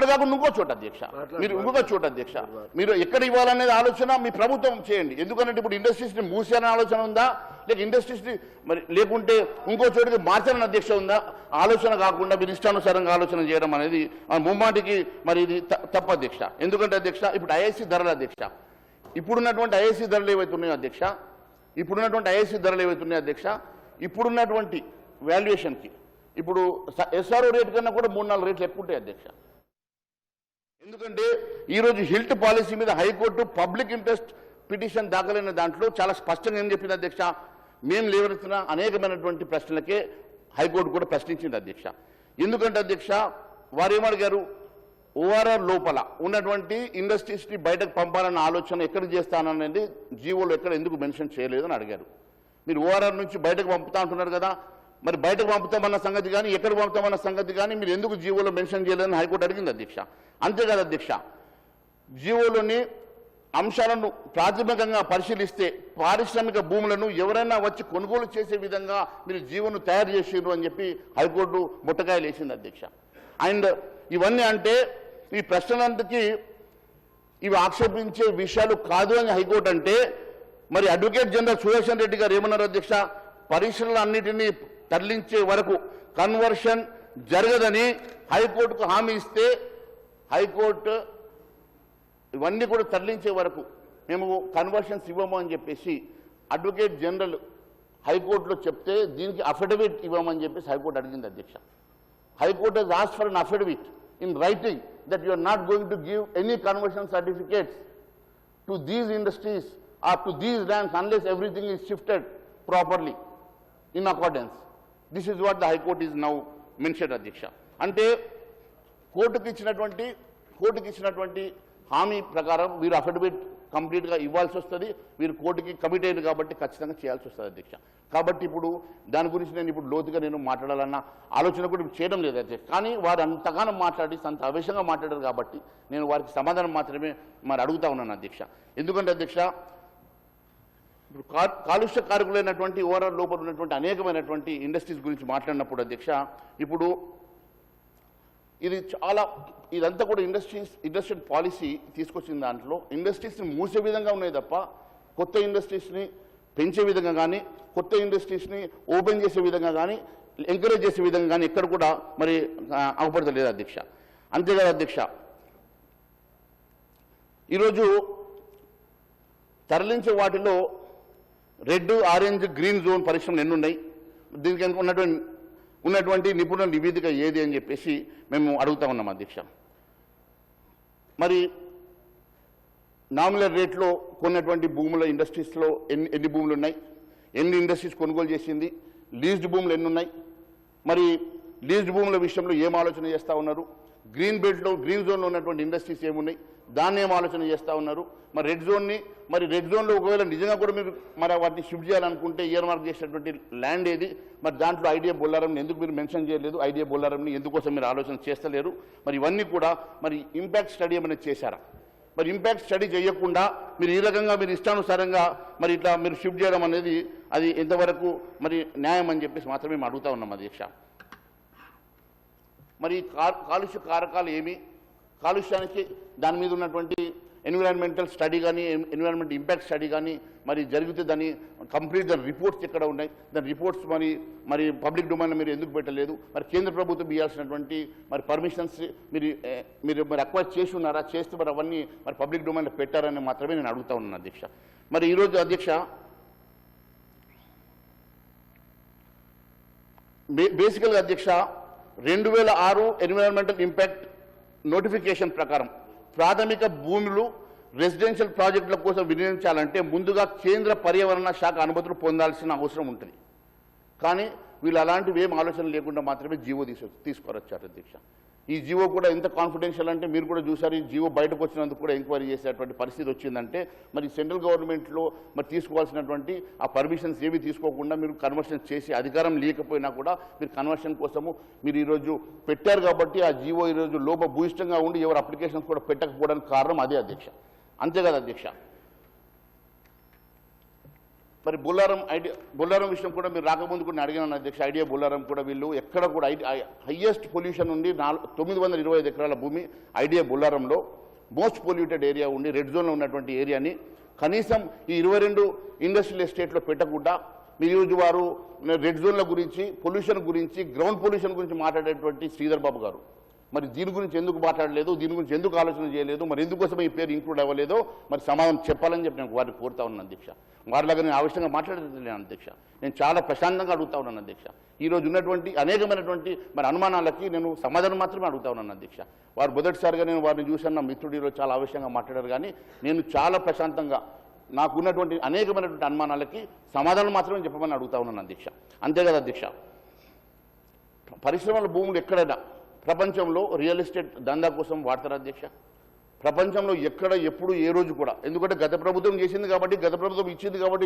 కాకుండా ఇంకో చోట అధ్యక్ష, మీరు ఇంకొక చోట అధ్యక్ష, మీరు ఎక్కడ ఇవ్వాలనేది ఆలోచన మీ ప్రభుత్వం చేయండి. ఎందుకంటే ఇప్పుడు ఇండస్ట్రీస్ని మూసేయాలని ఆలోచన ఉందా, లేక ఇండస్ట్రీస్ని మరి లేకుంటే ఇంకో చోటికి మార్చాలని అధ్యక్ష ఉందా? ఆలోచన కాకుండా మీరు ఇష్టానుసారంగా ఆలోచన చేయడం అనేది ముమ్మాటికి మరి ఇది తప్పు అధ్యక్ష. ఎందుకంటే అధ్యక్ష ఇప్పుడు ఐఐసి ధరలు అధ్యక్ష, ఇప్పుడున్నటువంటి ఐఐసి ధరలు ఏవైతున్నాయో అధ్యక్ష, ఇప్పుడున్నటువంటి వాల్యుయేషన్కి ఇప్పుడు ఎస్ఆర్ఓ రేట్ కన్నా కూడా 3-4 రేట్లు ఎక్కువ ఉంటాయి అధ్యక్ష. ఎందుకంటే ఈరోజు హిల్ట్ పాలసీ మీద హైకోర్టు పబ్లిక్ ఇంట్రెస్ట్ పిటిషన్ దాఖలైన దాంట్లో చాలా స్పష్టంగా ఏం చెప్పింది అధ్యక్ష, మేము లేవనెత్తిన అనేకమైనటువంటి ప్రశ్నలకే హైకోర్టు కూడా ప్రశ్నించింది అధ్యక్ష. ఎందుకంటే అధ్యక్ష వారు ఏమడిగారు, ఓఆర్ఆర్ లోపల ఉన్నటువంటి ఇండస్ట్రీస్ని బయటకు పంపాలన్న ఆలోచన ఎక్కడ చేస్తాననేది జీవోలో ఎందుకు మెన్షన్ చేయలేదని అడిగారు. మీరు ఓఆర్ఆర్ నుంచి బయటకు పంపుతా అంటున్నారు కదా, మరి బయటకు పంపుతామన్న సంగతి కానీ ఎక్కడికి పంపుతామన్న సంగతి కానీ మీరు ఎందుకు జీవోలో మెన్షన్ చేయలేదని హైకోర్టు అడిగింది అధ్యక్ష. అంతేకాదు అధ్యక్ష, జీవోలోని అంశాలను ప్రాథమికంగా పరిశీలిస్తే పారిశ్రామిక భూములను ఎవరైనా వచ్చి కొనుగోలు చేసే విధంగా మీరు జీవోను తయారు చేసిర్రు అని చెప్పి హైకోర్టు ముట్టకాయలు వేసింది అధ్యక్ష. అండ్ ఇవన్నీ అంటే ఈ ప్రశ్నలంతకీ ఇవి ఆక్షేపించే విషయాలు కాదు అని హైకోర్టు అంటే, మరి అడ్వకేట్ జనరల్ సుదర్శన్ రెడ్డి గారు ఏమన్నారు అధ్యక్ష, పరిశ్రమలన్నిటినీ తరలించే వరకు కన్వర్షన్ జరగదని హైకోర్టుకు హామీ ఇస్తే హైకోర్టు ఇవన్నీ కూడా తరలించే వరకు మేము కన్వర్షన్స్ ఇవ్వము అని చెప్పేసి అడ్వకేట్ జనరల్ హైకోర్టులో చెప్తే దీనికి అఫిడవిట్ ఇవ్వమని చెప్పేసి హైకోర్టు అడిగింది అధ్యక్ష. High court has asked for an affidavit in writing that you are not going to give any conversion certificates to these industries or to these lands unless everything is shifted properly in accordance. This is what the High Court is now mentioned అధ్యక్ష. అంటే కోర్టుకి ఇచ్చినటువంటి హామీ ప్రకారం వీరు అఫిడవిట్ కంప్లీట్గా ఇవ్వాల్సి వస్తుంది. వీరు కోర్టుకి కమిట్ అయ్యారు కాబట్టి ఖచ్చితంగా చేయాల్సి వస్తుంది అధ్యక్ష. కాబట్టి ఇప్పుడు దాని గురించి నేను ఇప్పుడు లోతుగా మాట్లాడాలన్న ఆలోచన కూడా చేయడం లేదు అధ్యక్ష. కానీ వారు అంతగానో మాట్లాడి అంత ఆవేశంగా మాట్లాడారు కాబట్టి నేను వారికి సమాధానం మాత్రమే మరి అడుగుతా ఉన్నాను అధ్యక్ష. ఎందుకంటే అధ్యక్ష ఇప్పుడు కాలుష్య కారకులైనటువంటి ఓవరాల్ లోపల ఉన్నటువంటి అనేకమైనటువంటి ఇండస్ట్రీస్ గురించి మాట్లాడినప్పుడు అధ్యక్ష, ఇప్పుడు ఇదంతా కూడా ఇండస్ట్రియల్ పాలసీ తీసుకొచ్చిన దాంట్లో ఇండస్ట్రీస్ని మూసే విధంగా ఉన్నాయి తప్ప కొత్త ఇండస్ట్రీస్ని పెంచే విధంగా కానీ కొత్త ఇండస్ట్రీస్ని ఓపెన్ చేసే విధంగా కానీ ఎంకరేజ్ చేసే విధంగా కానీ ఎక్కడ కూడా మరి అవపడతలేదు అధ్యక్ష. అంతేకాదు అధ్యక్ష, ఈరోజు తరలించే వాటిలో రెడ్, ఆరెంజ్, గ్రీన్ జోన్ పరిశ్రమలు ఎన్ని ఉన్నాయి, దీనికి ఉన్నటువంటి నిపుణుల నివేదిక ఏది అని చెప్పేసి మేము అడుగుతా ఉన్నాం అధ్యక్ష. మరి నామినల్ రేట్లో కొన్నటువంటి భూముల ఇండస్ట్రీస్లో ఎన్ని భూములు ఉన్నాయి, ఎన్ని ఇండస్ట్రీస్ కొనుగోలు చేసింది, లీజ్డ్ భూములు ఎన్ని ఉన్నాయి, మరి లీజ్డ్ భూముల విషయంలో ఏం ఆలోచన చేస్తూ ఉన్నారు, గ్రీన్ బెల్ట్లో గ్రీన్ జోన్లో ఉన్నటువంటి ఇండస్ట్రీస్ ఏమున్నాయి దాన్ని ఏం ఆలోచన చేస్తూ ఉన్నారు, మరి రెడ్ జోన్లో ఒకవేళ నిజంగా కూడా మీరు మరి వాటిని షిఫ్ట్ చేయాలనుకుంటే ఇయర్ మార్క్ చేసినటువంటి ల్యాండ్ ఏది, మరి దాంట్లో ఐడియా బొల్లారంని ఎందుకు మీరు మెన్షన్ చేయలేదు, ఐడియా బొల్లారంని ఎందుకోసం మీరు ఆలోచన చేస్తలేరు, మరి ఇవన్నీ కూడా మరి ఇంపాక్ట్ స్టడీ ఏమైనా చేశారా, మరి ఇంపాక్ట్ స్టడీ చేయకుండా మీరు ఈ రకంగా మీరు ఇష్టానుసారంగా మరి ఇట్లా మీరు షిఫ్ట్ చేయడం అనేది అది ఎంతవరకు మరి న్యాయం అని చెప్పేసి మాత్రమే మేము అడుగుతా ఉన్నాం అధ్యక్ష. మరి కాలుష్య కారకాలు ఏమి, కాలుష్యానికి దాని మీద ఉన్నటువంటి ఎన్విరాన్మెంటల్ స్టడీ కానీ ఎన్విరాన్మెంట్ ఇంపాక్ట్ స్టడీ కానీ మరి జరిగితే దాని కంప్లీట్ దాని రిపోర్ట్స్ ఎక్కడ ఉన్నాయి, దాని రిపోర్ట్స్ మరి పబ్లిక్ డొమైన్లో మీరు ఎందుకు పెట్టలేదు, మరి కేంద్ర ప్రభుత్వం ఇవ్వాల్సినటువంటి మరి పర్మిషన్స్ మీరు మరి అక్వైర్ చేసి ఉన్నారా, చేస్తే మరి అవన్నీ మరి పబ్లిక్ డొమైన్లో పెట్టారని మాత్రమే నేను అడుగుతా ఉన్నాను అధ్యక్ష. మరి ఈరోజు అధ్యక్ష బేసికల్గా అధ్యక్ష 2006 ఎన్విరాన్మెంటల్ ఇంపాక్ట్ నోటిఫికేషన్ ప్రకారం ప్రాథమిక భూములు రెసిడెన్షియల్ ప్రాజెక్టుల కోసం వినియోగించాలంటే ముందుగా కేంద్ర పర్యావరణ శాఖ అనుమతులు పొందాల్సిన అవసరం ఉంటుంది. కానీ వీళ్ళు అలాంటివి ఏం ఆలోచన లేకుండా మాత్రమే జీవో తీసుకొచ్చారు అధ్యక్ష. ఈ జీవో కూడా ఎంత కాన్ఫిడెన్షియల్ అంటే మీరు కూడా చూసారు, ఈ జీవో బయటకు వచ్చినందుకు కూడా ఎంక్వైరీ చేసేటువంటి పరిస్థితి వచ్చిందంటే మరి సెంట్రల్ గవర్నమెంట్లో మరి తీసుకోవాల్సినటువంటి ఆ పర్మిషన్స్ ఏవి తీసుకోకుండా మీరు కన్వర్షన్ చేసి అధికారం లేకపోయినా కూడా మీరు కన్వర్షన్ కోసము మీరు ఈరోజు పెట్టారు కాబట్టి ఆ జీవో ఈరోజు లోపభూయిష్టంగా ఉండి ఎవరు అప్లికేషన్స్ కూడా పెట్టకపోవడానికి కారణం అదే అధ్యక్ష. అంతేకాదు అధ్యక్ష, మరి బొల్లారం విషయం కూడా మీరు రాకముందు కూడా అడిగినాను అధ్యక్ష. ఐడియా బొల్లారం కూడా వీళ్ళు ఎక్కడ కూడా హయ్యెస్ట్ పొల్యూషన్ ఉండి 925 ఎకరాల భూమి ఐడియా బొల్లారంలో మోస్ట్ పొల్యూటెడ్ ఏరియా ఉండి రెడ్ జోన్లో ఉన్నటువంటి ఏరియాని కనీసం ఈ 22 ఇండస్ట్రియల్ ఎస్టేట్లో పెట్టకుండా మీరు ఈరోజు వారు రెడ్ జోన్ల గురించి పొల్యూషన్ గురించి గ్రౌండ్ పొల్యూషన్ గురించి మాట్లాడేటువంటి శ్రీధర్ బాబు గారు మరి దీని గురించి ఎందుకు మాట్లాడలేదు, దీని గురించి ఎందుకు ఆలోచన చేయలేదు, మరి ఎందుకోసం ఈ పేరు ఇంక్లూడ్ అవ్వలేదో మరి సమాధానం చెప్పాలని చెప్పి నేను వారిని కోరుతా ఉన్నాను అధ్యక్ష. వారిలాగా నేను ఆవిష్టంగా మాట్లాడలేను అధ్యక్ష, నేను చాలా ప్రశాంతంగా అడుగుతా ఉన్నాను అధ్యక్ష. ఈరోజు ఉన్నటువంటి అనేకమైనటువంటి మరి అనుమానాలకి నేను సమాధానం మాత్రమే అడుగుతా ఉన్నాను అధ్యక్ష. వారు మొదటిసారిగా నేను వారిని చూశాను, నా మిత్రుడు ఈరోజు చాలా ఆవేశంగా మాట్లాడారు, కానీ నేను చాలా ప్రశాంతంగా నాకున్నటువంటి అనేకమైనటువంటి అనుమానాలకి సమాధానం మాత్రమే చెప్పమని అడుగుతా ఉన్నాను అధ్యక్ష. అంతేకాదు అధ్యక్ష, పరిశ్రమల భూములు ఎక్కడైనా ప్రపంచంలో రియల్ ఎస్టేట్ దందా కోసం వాడతారు అధ్యక్ష. ప్రపంచంలో ఎక్కడ ఎప్పుడు ఏ రోజు కూడా, ఎందుకంటే గత ప్రభుత్వం చేసింది కాబట్టి, గత ప్రభుత్వం ఇచ్చింది కాబట్టి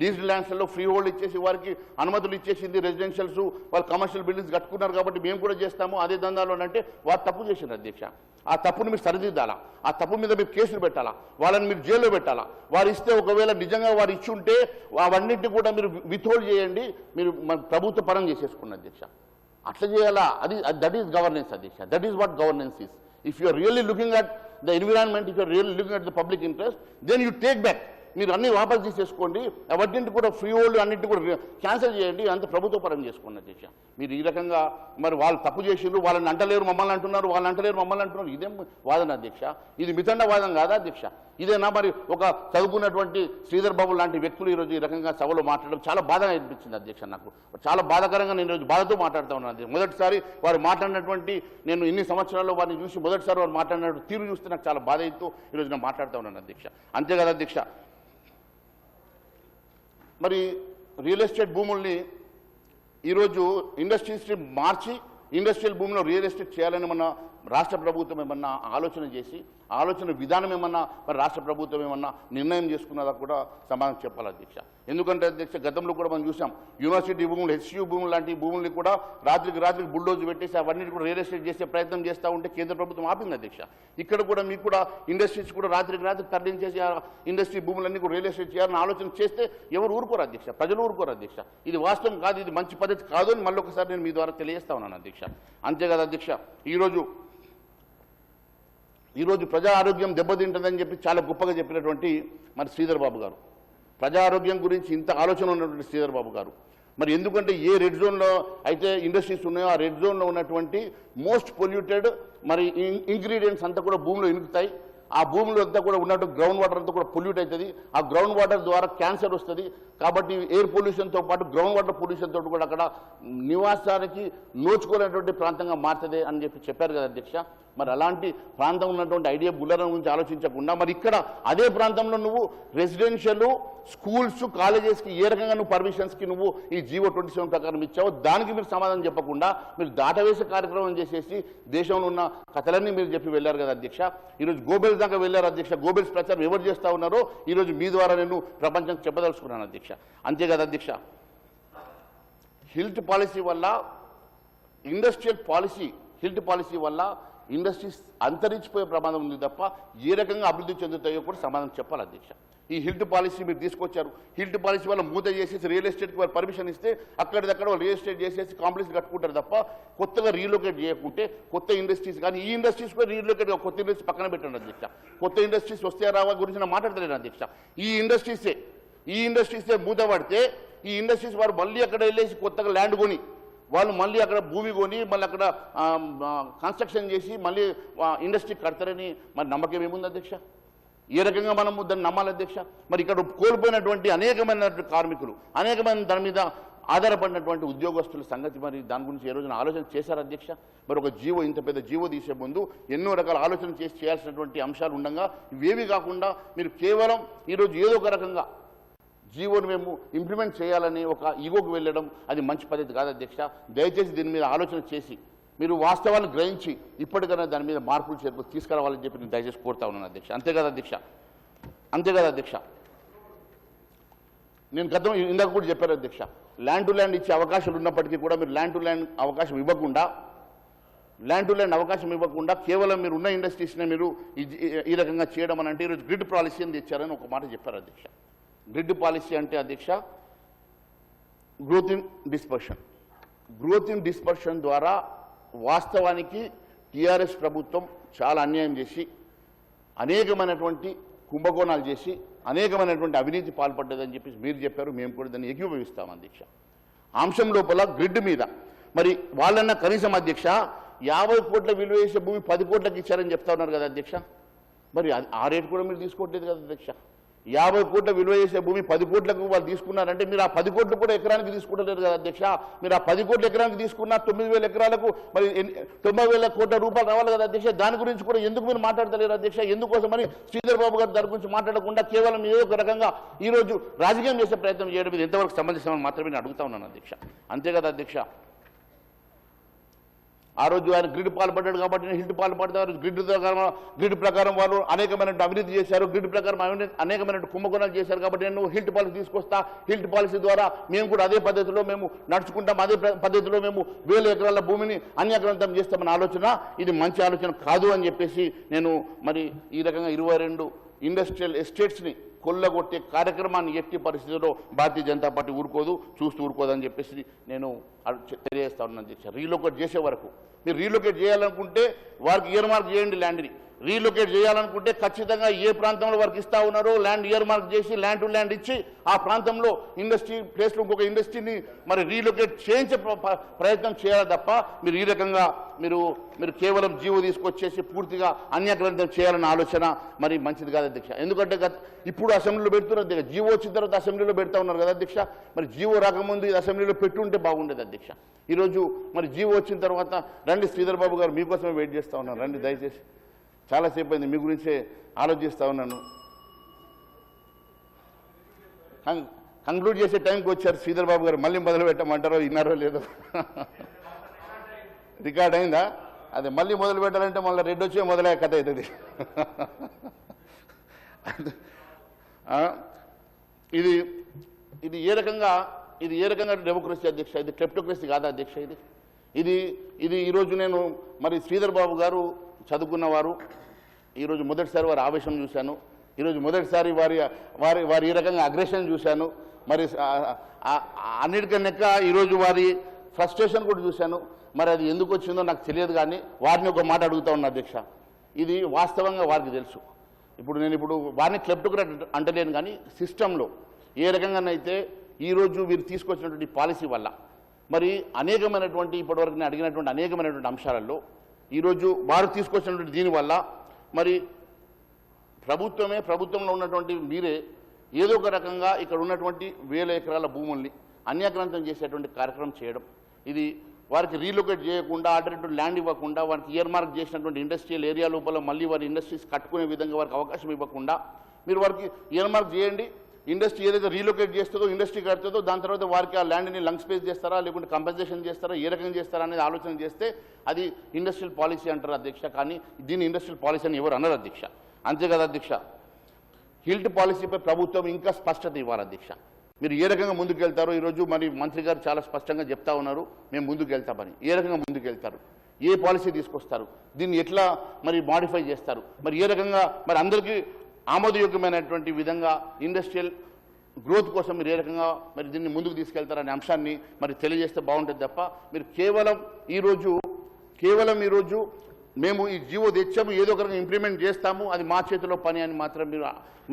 లీజ్డ్ ల్యాండ్స్లో ఫ్రీ హోల్డ్ ఇచ్చేసి వారికి అనుమతులు ఇచ్చేసింది, రెసిడెన్షియల్స్ వాళ్ళు కమర్షియల్ బిల్డింగ్స్ కట్టుకున్నారు కాబట్టి మేము కూడా చేస్తాము అదే దందాలో అంటే వారు తప్పు చేసింది అధ్యక్ష. ఆ తప్పును మీరు సరిదిద్దాలా, ఆ తప్పు మీద మీరు కేసులు పెట్టాలా, వాళ్ళని మీరు జైల్లో పెట్టాలా. వారు ఇస్తే ఒకవేళ నిజంగా వారు ఇచ్చి ఉంటే అవన్నింటినీ కూడా మీరు విత్హోల్డ్ చేయండి, మీరు ప్రభుత్వ పరం చేసేసుకున్న అధ్యక్ష. అట్లా చేయాలా, దట్ ఈస్ గవర్నెన్స్ అధ్యక్ష. That is what governance is. If you are really looking at the environment, if you are really looking at the public interest, then you take back. మీరు అన్ని వాపస్ తీసేసుకోండి, అవన్నింటి కూడా ఫ్రీ హోల్డ్ అన్నింటి కూడా క్యాన్సిల్ చేయండి, అంత ప్రభుత్వ పరం చేసుకోండి అధ్యక్ష. మీరు ఈ రకంగా మరి వాళ్ళు తప్పు చేసిండ్రు, వాళ్ళని అంటలేరు మమ్మల్ని అంటున్నారు, వాళ్ళని అంటలేరు మమ్మల్ని అంటున్నారు, ఇదేం వాదన అధ్యక్ష? ఇది మితండ వాదం కాదా అధ్యక్ష? ఇదేనా మరి ఒక చదువుకున్నటువంటి శ్రీధర్ బాబు లాంటి వ్యక్తులు ఈరోజు ఈ రకంగా సభలో మాట్లాడడం చాలా బాధగా అనిపించింది అధ్యక్ష. నాకు చాలా బాధాకరంగా నేను ఈరోజు బాధతో మాట్లాడుతూ ఉన్నాను. మొదటిసారి వారు మాట్లాడినటువంటి నేను ఇన్ని సంవత్సరాల్లో వారిని చూసి మొదటిసారి వారు మాట్లాడిన తీరు చూస్తే నాకు చాలా బాధ అవుతూ ఈరోజు నేను మాట్లాడుతూ ఉన్నాను అధ్యక్ష. అంతేకాదు అధ్యక్ష, మరి రియల్ ఎస్టేట్ భూముల్ని ఈరోజు ఇండస్ట్రీస్ని మార్చి ఇండస్ట్రియల్ భూమిలో రియల్ ఎస్టేట్ చేయాలని మన రాష్ట్ర ప్రభుత్వం ఏమన్నా ఆలోచన చేసి ఆలోచన విధానం ఏమన్నా మరి రాష్ట్ర ప్రభుత్వం ఏమన్నా నిర్ణయం చేసుకున్నదా కూడా సమాధానం చెప్పాలి అధ్యక్ష. ఎందుకంటే అధ్యక్ష గతంలో కూడా మనం చూసాం, యూనివర్సిటీ భూములు, హెచ్యూ భూములు లాంటి భూముల్ని కూడా రాత్రికి బుల్డోజ్ పెట్టేసి అవన్నీ కూడా రియల్ ఎస్టేట్ చేసే ప్రయత్నం చేస్తూ ఉంటే కేంద్ర ప్రభుత్వం ఆపింది అధ్యక్ష. ఇక్కడ కూడా మీకు కూడా ఇండస్ట్రీస్ కూడా రాత్రికి తరలించేసి ఇండస్ట్రీ భూములన్నీ కూడా రియల్ ఎస్టేట్ చేయాలని ఆలోచన చేస్తే ఎవరు ఊరుకోరు అధ్యక్ష, ప్రజలు ఊరుకోరు అధ్యక్ష. ఇది వాస్తవం కాదు, ఇది మంచి పద్ధతి కాదు అని మళ్ళీ ఒకసారి నేను మీ ద్వారా తెలియజేస్తా ఉన్నాను అధ్యక్ష. అంతేకాదు అధ్యక్ష, ఈరోజు ఈరోజు ప్రజా ఆరోగ్యం దెబ్బతింటుందని చెప్పి చాలా గొప్పగా చెప్పినటువంటి మరి శ్రీధర్ బాబు గారు, ప్రజా ఆరోగ్యం గురించి ఇంత ఆలోచన ఉన్నటువంటి శ్రీధర్ బాబు గారు, మరి ఎందుకంటే ఏ రెడ్ జోన్లో అయితే ఇండస్ట్రీస్ ఉన్నాయో ఆ రెడ్ జోన్లో ఉన్నటువంటి మోస్ట్ పొల్యూటెడ్ మరి ఇంగ్రీడియంట్స్ అంతా కూడా భూమిలో ఇనుకుతాయి. ఆ భూమిలో అంతా కూడా ఉన్నట్టు గ్రౌండ్ వాటర్ అంతా కూడా పొల్యూట్ అవుతుంది. ఆ గ్రౌండ్ వాటర్ ద్వారా క్యాన్సర్ వస్తుంది. కాబట్టి ఎయిర్ పొల్యూషన్తో పాటు గ్రౌండ్ వాటర్ పొల్యూషన్తో కూడా అక్కడ నివాసానికి నోచుకోలేనటువంటి ప్రాంతంగా మారుతుంది అని చెప్పారు కదా అధ్యక్ష. మరి అలాంటి ప్రాంతం ఉన్నటువంటి ఐడియా బుల్లరం గురించి ఆలోచించకుండా మరి ఇక్కడ అదే ప్రాంతంలో నువ్వు రెసిడెన్షియల్ స్కూల్స్ కాలేజెస్కి ఏ రకంగా నువ్వు పర్మిషన్స్కి నువ్వు ఈ జీవో 27 ప్రకారం ఇచ్చావో దానికి మీరు సమాధానం చెప్పకుండా మీరు దాటవేసే కార్యక్రమం చేసేసి దేశంలో ఉన్న కథలన్నీ మీరు చెప్పి వెళ్ళారు కదా అధ్యక్ష. ఈరోజు గోబెల్స్ దాకా వెళ్ళారు అధ్యక్ష. గోబెల్స్ ప్రచారం ఎవరు చేస్తూ ఉన్నారో ఈరోజు మీ ద్వారా నేను ప్రపంచానికి చెప్పదలుచుకున్నాను అధ్యక్ష. అంతే కదా అధ్యక్ష. హిల్ట్ పాలసీ వల్ల ఇండస్ట్రియల్ పాలసీ హిల్ట్ పాలసీ వల్ల ఇండస్ట్రీస్ అంతరించిపోయే ప్రమాదం ఉంది తప్ప ఏ రకంగా అభివృద్ధి చెందుతాయో కూడా సమాధానం చెప్పాలి అధ్యక్ష. ఈ హిల్ట్ పాలసీ మీరు తీసుకొచ్చారు. హిల్ట్ పాలసీ వల్ల మూత చేసేసి రియల్ ఎస్టేట్కి వాళ్ళు పర్మిషన్ ఇస్తే అక్కడిదక్కడ వాళ్ళు రియల్ ఎస్టేట్ చేసేసి కాంప్లెక్స్ కట్టుకుంటారు తప్ప కొత్తగా రీలొకేట్ చేయకుంటే కొత్త ఇండస్ట్రీస్ కానీ ఈ ఇండస్ట్రీస్ కూడా రీలొకేట్ కొత్త ఇండస్ట్రీ పక్కన పెట్టండి అధ్యక్ష. కొత్త ఇండస్ట్రీస్ వస్తే రావా గురించి నేను మాట్లాడతలేను అధ్యక్ష. ఈ ఇండస్ట్రీసే మూత పడితే ఈ ఇండస్ట్రీస్ వారు మళ్ళీ అక్కడ వెళ్ళేసి కొత్తగా ల్యాండ్ కొని వాళ్ళు మళ్ళీ అక్కడ భూమి కొని మళ్ళీ అక్కడ కన్స్ట్రక్షన్ చేసి మళ్ళీ ఇండస్ట్రీ కడతారని మరి నమ్మకం ఏముంది అధ్యక్ష? ఏ రకంగా మనము దాన్ని నమ్మాలి అధ్యక్ష? మరి ఇక్కడ కోల్పోయినటువంటి అనేకమైన కార్మికులు అనేకమైన దాని మీద ఆధారపడినటువంటి ఉద్యోగస్తుల సంగతి మరి దాని గురించి ఏ రోజున ఆలోచన చేశారు అధ్యక్ష? మరి ఒక జీవో ఇంత పెద్ద జీవో తీసే ముందు ఎన్నో రకాల ఆలోచన చేసి చేయాల్సినటువంటి అంశాలు ఉండగా ఇవేవి కాకుండా మీరు కేవలం ఈరోజు ఏదో ఒక రకంగా జీవోను మేము ఇంప్లిమెంట్ చేయాలని ఒక ఈగోకు వెళ్ళడం అది మంచి పద్ధతి కాదు అధ్యక్ష. దయచేసి దీని మీద ఆలోచన చేసి మీరు వాస్తవాలను గ్రహించి ఇప్పటికైనా దాని మీద మార్పులు చేర్పులు తీసుకురావాలని చెప్పి నేను దయచేసి కోరుతా ఉన్నాను అధ్యక్ష. అంతే కదా అధ్యక్ష. నేను ఇందాక కూడా చెప్పాను అధ్యక్ష, ల్యాండ్ టు ల్యాండ్ ఇచ్చే అవకాశాలు ఉన్నప్పటికీ కూడా మీరు ల్యాండ్ టు ల్యాండ్ అవకాశం ఇవ్వకుండా కేవలం మీరు ఉన్న ఇండస్ట్రీస్నే మీరు ఈ రకంగా చేయడం అని అంటే ఈరోజు గ్రిడ్ పాలసీ అని తెచ్చారని ఒక మాట చెప్పారు అధ్యక్ష. గ్రిడ్ పాలసీ అంటే అధ్యక్ష గ్రోత్ ఇన్ డిస్పర్షన్ ద్వారా వాస్తవానికి టీఆర్ఎస్ ప్రభుత్వం చాలా అన్యాయం చేసి అనేకమైనటువంటి కుంభకోణాలు చేసి అనేకమైనటువంటి అవినీతి పాల్పడ్డదని చెప్పేసి మీరు చెప్పారు. మేము కూడా దాన్ని ఏకీభవిస్తాం అధ్యక్ష. అంశం లోపల గ్రిడ్ మీద మరి వాళ్ళన్న కనీసం అధ్యక్ష 50 కోట్ల విలువ చేసే భూమి 10 కోట్లకు ఇచ్చారని చెప్తా ఉన్నారు కదా అధ్యక్ష. మరి ఆ రేటు కూడా మీరు తీసుకోవట్లేదు కదా అధ్యక్ష. 50 కోట్ల విలువ చేసే భూమి 10 కోట్లకు వాళ్ళు తీసుకున్నారంటే మీరు ఆ 10 కోట్లు కూడా ఎకరానికి తీసుకుంటలేరు కదా అధ్యక్ష. మీరు ఆ 10 కోట్ల ఎకరానికి తీసుకున్న 9,000 ఎకరాలకు మరి 90,000 కోట్ల రూపాయలు రావాలి కదా అధ్యక్ష. దాని గురించి కూడా ఎందుకు మీరు మాట్లాడతలేరు అధ్యక్ష? ఎందుకోసమని శ్రీధర్ బాబు గారు దాని గురించి మాట్లాడకుండా కేవలం ఏదో ఒక రకంగా ఈరోజు రాజకీయం చేసే ప్రయత్నం చేయడం మీద ఎంతవరకు సంబంధించిన మాత్రమే నేను అడుగుతా ఉన్నాను అధ్యక్ష. అంతే కదా అధ్యక్ష. ఆ రోజు ఆయన గ్రిడ్ పాల్పడ్డాడు కాబట్టి నేను హిల్ట్ పాల్పడతారు. గ్రిడ్ ప్రకారం వాళ్ళు అనేకమైన అవినీతి చేశారు. గ్రిడ్ ప్రకారం అనేకమైన కుంభకోణాలు చేశారు కాబట్టి నేను హిల్ట్ పాలసీ తీసుకొస్తా. హిల్ట్ పాలసీ ద్వారా మేము కూడా అదే పద్ధతిలో మేము నడుచుకుంటాం. అదే పద్ధతిలో మేము 1000 ఎకరాల భూమిని అన్యాక్రాంతం చేస్తామన్న ఆలోచన ఇది మంచి ఆలోచన కాదు అని చెప్పేసి నేను మరి ఈ రకంగా 22 ఇండస్ట్రియల్ ఎస్టేట్స్ని కొల్లగొట్టే కార్యక్రమాన్ని ఎట్టి పరిస్థితుల్లో భారతీయ జనతా పార్టీ ఊరుకోదని చెప్పేసి నేను తెలియజేస్తా ఉన్నాను అధ్యక్ష. రీలొకేట్ చేసే వరకు మీరు రీలొకేట్ చేయాలనుకుంటే వారికి ఇయర్ మార్క్ చేయండి ల్యాండ్ని. రీలొకేట్ చేయాలనుకుంటే ఖచ్చితంగా ఏ ప్రాంతంలో వారికి ఇస్తా ఉన్నారో ల్యాండ్ ఇయర్ మార్క్ చేసి ల్యాండ్ టు ల్యాండ్ ఇచ్చి ఆ ప్రాంతంలో ఇండస్ట్రీ ప్లేస్లో ఇంకొక ఇండస్ట్రీని మరి రీలొకేట్ చేయించే ప్రయత్నం చేయాలి తప్ప మీరు ఈ రకంగా మీరు కేవలం జీవో తీసుకొచ్చేసి పూర్తిగా అన్యాక్రాంతం చేయాలన్న ఆలోచన మరి మంచిది కాదు అధ్యక్ష. ఎందుకంటే ఇప్పుడు అసెంబ్లీలో పెడుతున్నారు అధ్యక్ష. జీవో వచ్చిన తర్వాత అసెంబ్లీలో పెడతా ఉన్నారు కదా అధ్యక్ష. మరి జీవో రాకముందు ఇది అసెంబ్లీలో పెట్టుంటే బాగుండేది అధ్యక్ష. ఈరోజు మరి జీవో వచ్చిన తర్వాత రండి శ్రీధర్ బాబు గారు మీకోసమే వెయిట్ చేస్తూ ఉన్నారు. రండి దయచేసి, చాలాసేపు అయింది మీ గురించే ఆలోచిస్తూ ఉన్నాను. కంక్లూడ్ చేసే టైంకి వచ్చారు శ్రీధర్ బాబు గారు. మళ్ళీ మొదలు పెట్టమంటారో విన్నారో లేదో రికార్డ్ అయిందా? అదే మళ్ళీ మొదలు పెట్టాలంటే మళ్ళీ రెడ్ వచ్చే మొదలయ్యే కథ అవుతుంది. ఇది ఏ రకంగా డెమోక్రసీ అధ్యక్ష? ఇది క్లెప్టోక్రసీ కాదా అధ్యక్ష? ఇది ఈరోజు నేను మరి శ్రీధర్ బాబు గారు చదువుకున్నవారు. ఈరోజు మొదటిసారి వారి ఆవేశం చూశాను. ఈరోజు మొదటిసారి వారి ఈ రకంగా అగ్రెషన్ చూశాను. మరి అన్నిటికన్నా ఈరోజు వారి ఫ్రస్ట్రేషన్ కూడా చూశాను. మరి అది ఎందుకు వచ్చిందో నాకు తెలియదు. కానీ వారిని ఒక మాట అడుగుతా ఉన్నా అధ్యక్ష, ఇది వాస్తవంగా వారికి తెలుసు. ఇప్పుడు వారిని క్లెప్టోక్రాట్ అంటలేను, కానీ సిస్టంలో ఏ రకంగానైతే ఈరోజు వీరు తీసుకొచ్చినటువంటి పాలసీ వల్ల మరి అనేకమైనటువంటి ఇప్పటివరకు నేను అడిగినటువంటి అనేకమైనటువంటి అంశాలలో ఈరోజు వారు తీసుకొచ్చినటువంటి దీనివల్ల మరి ప్రభుత్వంలో ఉన్నటువంటి మీరే ఏదో ఒక రకంగా ఇక్కడ ఉన్నటువంటి 1000 ఎకరాల భూముల్ని అన్యాక్రాంతం చేసేటువంటి కార్యక్రమం చేయడం, ఇది వారికి రీలొకేట్ చేయకుండా ఆల్టర్నేటివ్ ల్యాండ్ ఇవ్వకుండా వారికి ఇయర్ మార్క్ చేసినటువంటి ఇండస్ట్రియల్ ఏరియా లోపల మళ్ళీ వారి ఇండస్ట్రీస్ కట్టుకునే విధంగా వారికి అవకాశం ఇవ్వకుండా మీరు వారికి ఇయర్ మార్క్ చేయండి. ఇండస్ట్రీ ఏదైతే రీలొకేట్ చేస్తుందో ఇండస్ట్రీ కడుతుందో దాని తర్వాత వారికి ఆ ల్యాండ్ని లంగ్ స్పేస్ చేస్తారా లేకుంటే కంపెన్సేషన్ చేస్తారా ఏ రకంగా చేస్తారా అనేది ఆలోచన చేస్తే అది ఇండస్ట్రియల్ పాలసీ అంటారు అధ్యక్ష. కానీ దీన్ని ఇండస్ట్రియల్ పాలసీ అని ఎవరు అన్నారు అధ్యక్ష. అంతే కదా అధ్యక్ష. హిల్ట్ పాలసీపై ప్రభుత్వం ఇంకా స్పష్టత ఇవ్వాలి అధ్యక్ష. మీరు ఏ రకంగా ముందుకు వెళ్తారో ఈరోజు మరి మంత్రి గారు చాలా స్పష్టంగా చెప్తా ఉన్నారు, మేము ముందుకు వెళ్తామని. ఏ రకంగా ముందుకు వెళ్తారు, ఏ పాలసీ తీసుకొస్తారు, దీన్ని ఎట్లా మరి మాడిఫై చేస్తారు, మరి ఏ రకంగా మరి అందరికీ ఆమోదయోగ్యమైనటువంటి విధంగా ఇండస్ట్రియల్ గ్రోత్ కోసం మీరు ఏ రకంగా మరి దీన్ని ముందుకు తీసుకెళ్తారనే అంశాన్ని మరి తెలియజేస్తే బాగుంటుంది తప్ప మీరు కేవలం ఈరోజు మేము ఈ జీవో తెచ్చాము ఏదో ఒక రకంగా ఇంప్లిమెంట్ చేస్తాము అది మా చేతిలో పని అని మాత్రం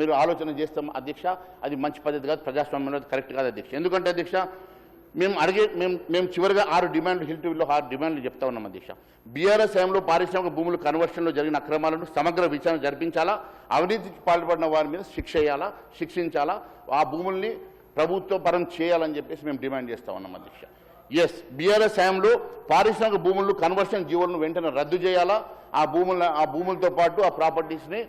మీరు ఆలోచన చేస్తాం అధ్యక్ష. అది మంచి పద్ధతి కాదు, ప్రజాస్వామ్యంలో కరెక్ట్ కాదు అధ్యక్ష. ఎందుకంటే అధ్యక్ష మేము చివరిగా 6 డిమాండ్లు హిల్ టీవీలో 6 డిమాండ్లు చెప్తా ఉన్నాం అధ్యక్ష. బీఆర్ఎస్ హయాంలో పారిశ్రామిక భూముల కన్వర్షన్లో జరిగిన అక్రమాలను సమగ్ర విచారణ జరిపించాలా, అవినీతికి పాల్పడిన వారి మీద శిక్షించాలా, ఆ భూముల్ని ప్రభుత్వ పరం చేయాలని చెప్పేసి మేము డిమాండ్ చేస్తా ఉన్నాం అధ్యక్ష. ఎస్, బీఆర్ఎస్ హయాంలో పారిశ్రామిక భూములు కన్వర్షన్ జీవోలను వెంటనే రద్దు చేయాలా, ఆ భూములతో పాటు ఆ ప్రాపర్టీస్ని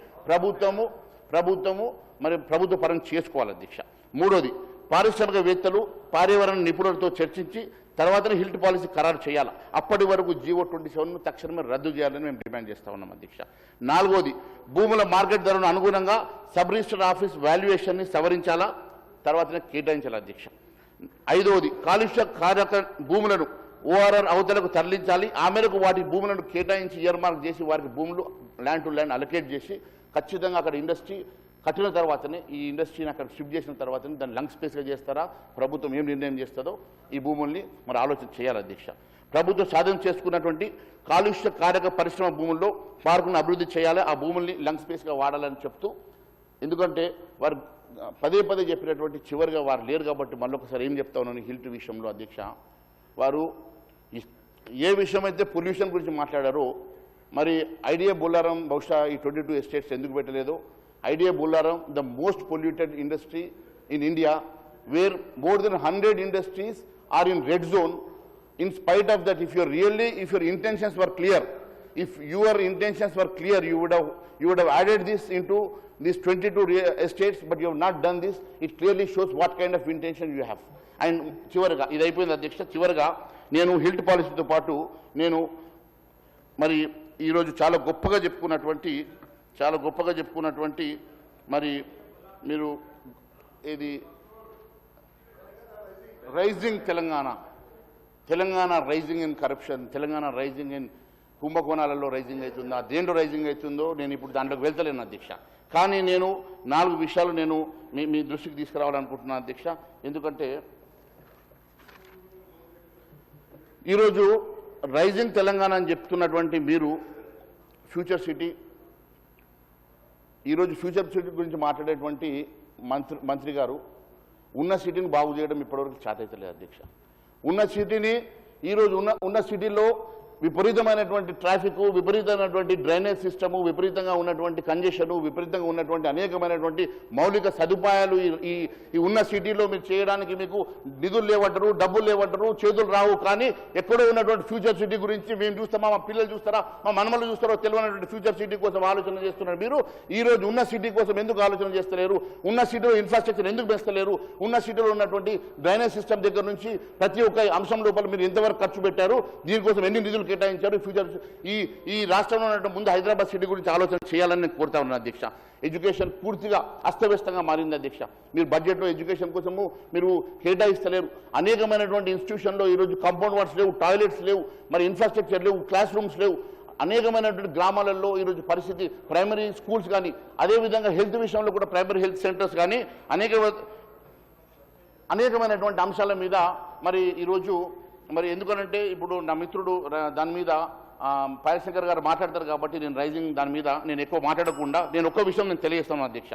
ప్రభుత్వము మరి ప్రభుత్వ పరం చేసుకోవాలి అధ్యక్ష. మూడోది, పారిశ్రామికవేత్తలు పర్యావరణ నిపుణులతో చర్చించి తర్వాతనే హిల్ట్ పాలసీ ఖరారు చేయాలి. అప్పటి వరకు జీవో 27ను తక్షణమే రద్దు చేయాలని మేము డిమాండ్ చేస్తా ఉన్నాం అధ్యక్ష. నాలుగోది, భూముల మార్కెట్ ధరను అనుగుణంగా సబ్ రిజిస్టర్ ఆఫీస్ వాల్యుయేషన్ని సవరించాలా, తర్వాతనే కేటాయించాలి అధ్యక్ష. ఐదవది, కాలుష్య కారక భూములను ఓఆర్ఆర్ అవతలకు తరలించాలి. ఆ మేరకు వాటి భూములను కేటాయించి ఇయర్ మార్క్ చేసి వారికి భూములు ల్యాండ్ టు ల్యాండ్ అలొకేట్ చేసి ఖచ్చితంగా అక్కడ ఇండస్ట్రీ కట్టిన తర్వాతనే ఈ ఇండస్ట్రీని అక్కడ షిఫ్ట్ చేసిన తర్వాతనే దాన్ని లంగ్ స్పేస్గా చేస్తారా, ప్రభుత్వం ఏం నిర్ణయం చేస్తుందో ఈ భూముల్ని మరి ఆలోచన చేయాలి అధ్యక్ష. ప్రభుత్వం సాధన చేసుకున్నటువంటి కాలుష్య కారక పరిశ్రమ భూముల్లో పార్కును అభివృద్ధి చేయాలి, ఆ భూముల్ని లంగ్ స్పేస్గా వాడాలని చెప్తూ, ఎందుకంటే వారు పదే చెప్పినటువంటి చివరిగా వారు లేరు కాబట్టి మళ్ళీ ఒకసారి ఏం చెప్తా ఉన్నాను హిల్ట్ విషయంలో అధ్యక్ష. వారు ఏ విషయమైతే పొల్యూషన్ గురించి మాట్లాడారో మరి ఐడియా బొల్లారం బహుశా ఈ 22 ఎస్టేట్స్ ఎందుకు పెట్టలేదో, idea Bollaram the most polluted industry in India where more than 100 industries are in red zone. In spite of that, if your intentions were clear, you would have added this into these 22 estates, but you have not done this. It clearly shows what kind of intention you have. And చివరిగా ఇది అయిపోయింది అధ్యక్ష. చివరిగా నేను హిల్ట్ పాలసీతో పాటు నేను మరి ఈరోజు చాలా గొప్పగా చెప్పుకున్నటువంటి మరి మీరు ఇది rising Telangana rising in corruption, Telangana rising in కుంభకోణాలలో రైజింగ్ అవుతుందా, దేంట్లో రైజింగ్ అవుతుందో నేను ఇప్పుడు దాంట్లోకి వెళ్తలేను అధ్యక్ష. కానీ నేను 4 విషయాలు నేను మీ దృష్టికి తీసుకురావాలనుకుంటున్నాను అధ్యక్ష. ఎందుకంటే ఈరోజు రైజింగ్ తెలంగాణ అని చెప్తున్నటువంటి మీరు ఫ్యూచర్ సిటీ గురించి మాట్లాడేటువంటి మంత్రి గారు ఉన్న సిటీని బాగు చేయడం ఇప్పటివరకు చేతైతలేదు అధ్యక్ష. ఉన్న సిటీని ఈరోజు ఉన్న సిటీలో విపరీతమైనటువంటి ట్రాఫిక్, విపరీతమైనటువంటి డ్రైనేజ్ సిస్టము, విపరీతంగా ఉన్నటువంటి కంజెషను, విపరీతంగా ఉన్నటువంటి అనేకమైనటువంటి మౌలిక సదుపాయాలు ఈ ఉన్న సిటీలో మీరు చేయడానికి మీకు నిధులు లేవంటారు, డబ్బులు లేవంటారు, చేతులు రావు. కానీ ఎక్కడో ఉన్నటువంటి ఫ్యూచర్ సిటీ గురించి మేము చూస్తామా, మా పిల్లలు చూస్తారా, మా మనమలు చూస్తారో తెలియనటువంటి ఫ్యూచర్ సిటీ కోసం ఆలోచన చేస్తున్నారు మీరు. ఈరోజు ఉన్న సిటీ కోసం ఎందుకు ఆలోచన చేస్తలేరు? ఉన్న సిటీలో ఇన్ఫ్రాస్ట్రక్చర్ ఎందుకు పెంచలేరు? ఉన్న సిటీలో ఉన్నటువంటి డ్రైనేజ్ సిస్టమ్ దగ్గర నుంచి ప్రతి ఒక్క అంశం లోపల మీరు ఎంతవరకు ఖర్చు పెట్టారు, దీనికోసం ఎన్ని నిధులు కేటాయించారు? ఫ్యూచర్ ఈ రాష్ట్రంలో ఉన్నటువంటి ముందు హైదరాబాద్ సిటీ గురించి ఆలోచన చేయాలని నేను కోరుతా ఉన్నాను అధ్యక్ష. ఎడ్యుకేషన్ పూర్తిగా అస్తవ్యస్తంగా మారింది అధ్యక్ష. మీరు బడ్జెట్లో ఎడ్యుకేషన్ కోసము మీరు కేటాయిస్తలేరు. అనేకమైనటువంటి ఇన్స్టిట్యూషన్లో ఈరోజు కాంపౌండ్ వాల్స్ లేవు, టాయిలెట్స్ లేవు, మరి ఇన్ఫ్రాస్ట్రక్చర్ లేవు, క్లాస్ రూమ్స్ లేవు. అనేకమైనటువంటి గ్రామాలలో ఈరోజు పరిస్థితి, ప్రైమరీ స్కూల్స్ కానీ అదేవిధంగా హెల్త్ విషయంలో కూడా ప్రైమరీ హెల్త్ సెంటర్స్ కానీ అనేకమైనటువంటి అంశాల మీద మరి ఈరోజు మరి ఎందుకనంటే ఇప్పుడు నా మిత్రుడు దాని మీద పాయశంకర్ గారు మాట్లాడతారు కాబట్టి నేను రైజింగ్ దాని మీద నేను ఎక్కువ మాట్లాడకుండా నేను ఒక్క విషయం నేను తెలియజేస్తాను అధ్యక్ష.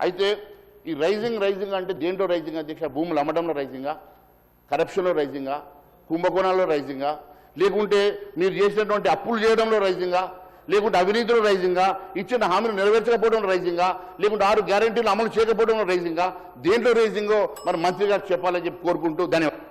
అయితే ఈ రైజింగ్ అంటే దేంట్లో రైజింగ్ అధ్యక్ష? భూములు అమ్మడంలో రైజింగా, కరప్షన్లో రైజింగా, కుంభకోణాల్లో రైజింగా, లేకుంటే మీరు చేసినటువంటి అప్పులు చేయడంలో రైజింగా, లేకుంటే అవినీతిలో రైజింగా, ఇచ్చిన హామీలు నెరవేర్చకపోవడం రైజింగా, లేకుంటే 6 గ్యారెంటీలు అమలు చేయకపోవడం రైజింగా, దేంట్లో రైజింగో మరి మంత్రి గారు చెప్పాలని చెప్పి కోరుకుంటూ ధన్యవాదాలు.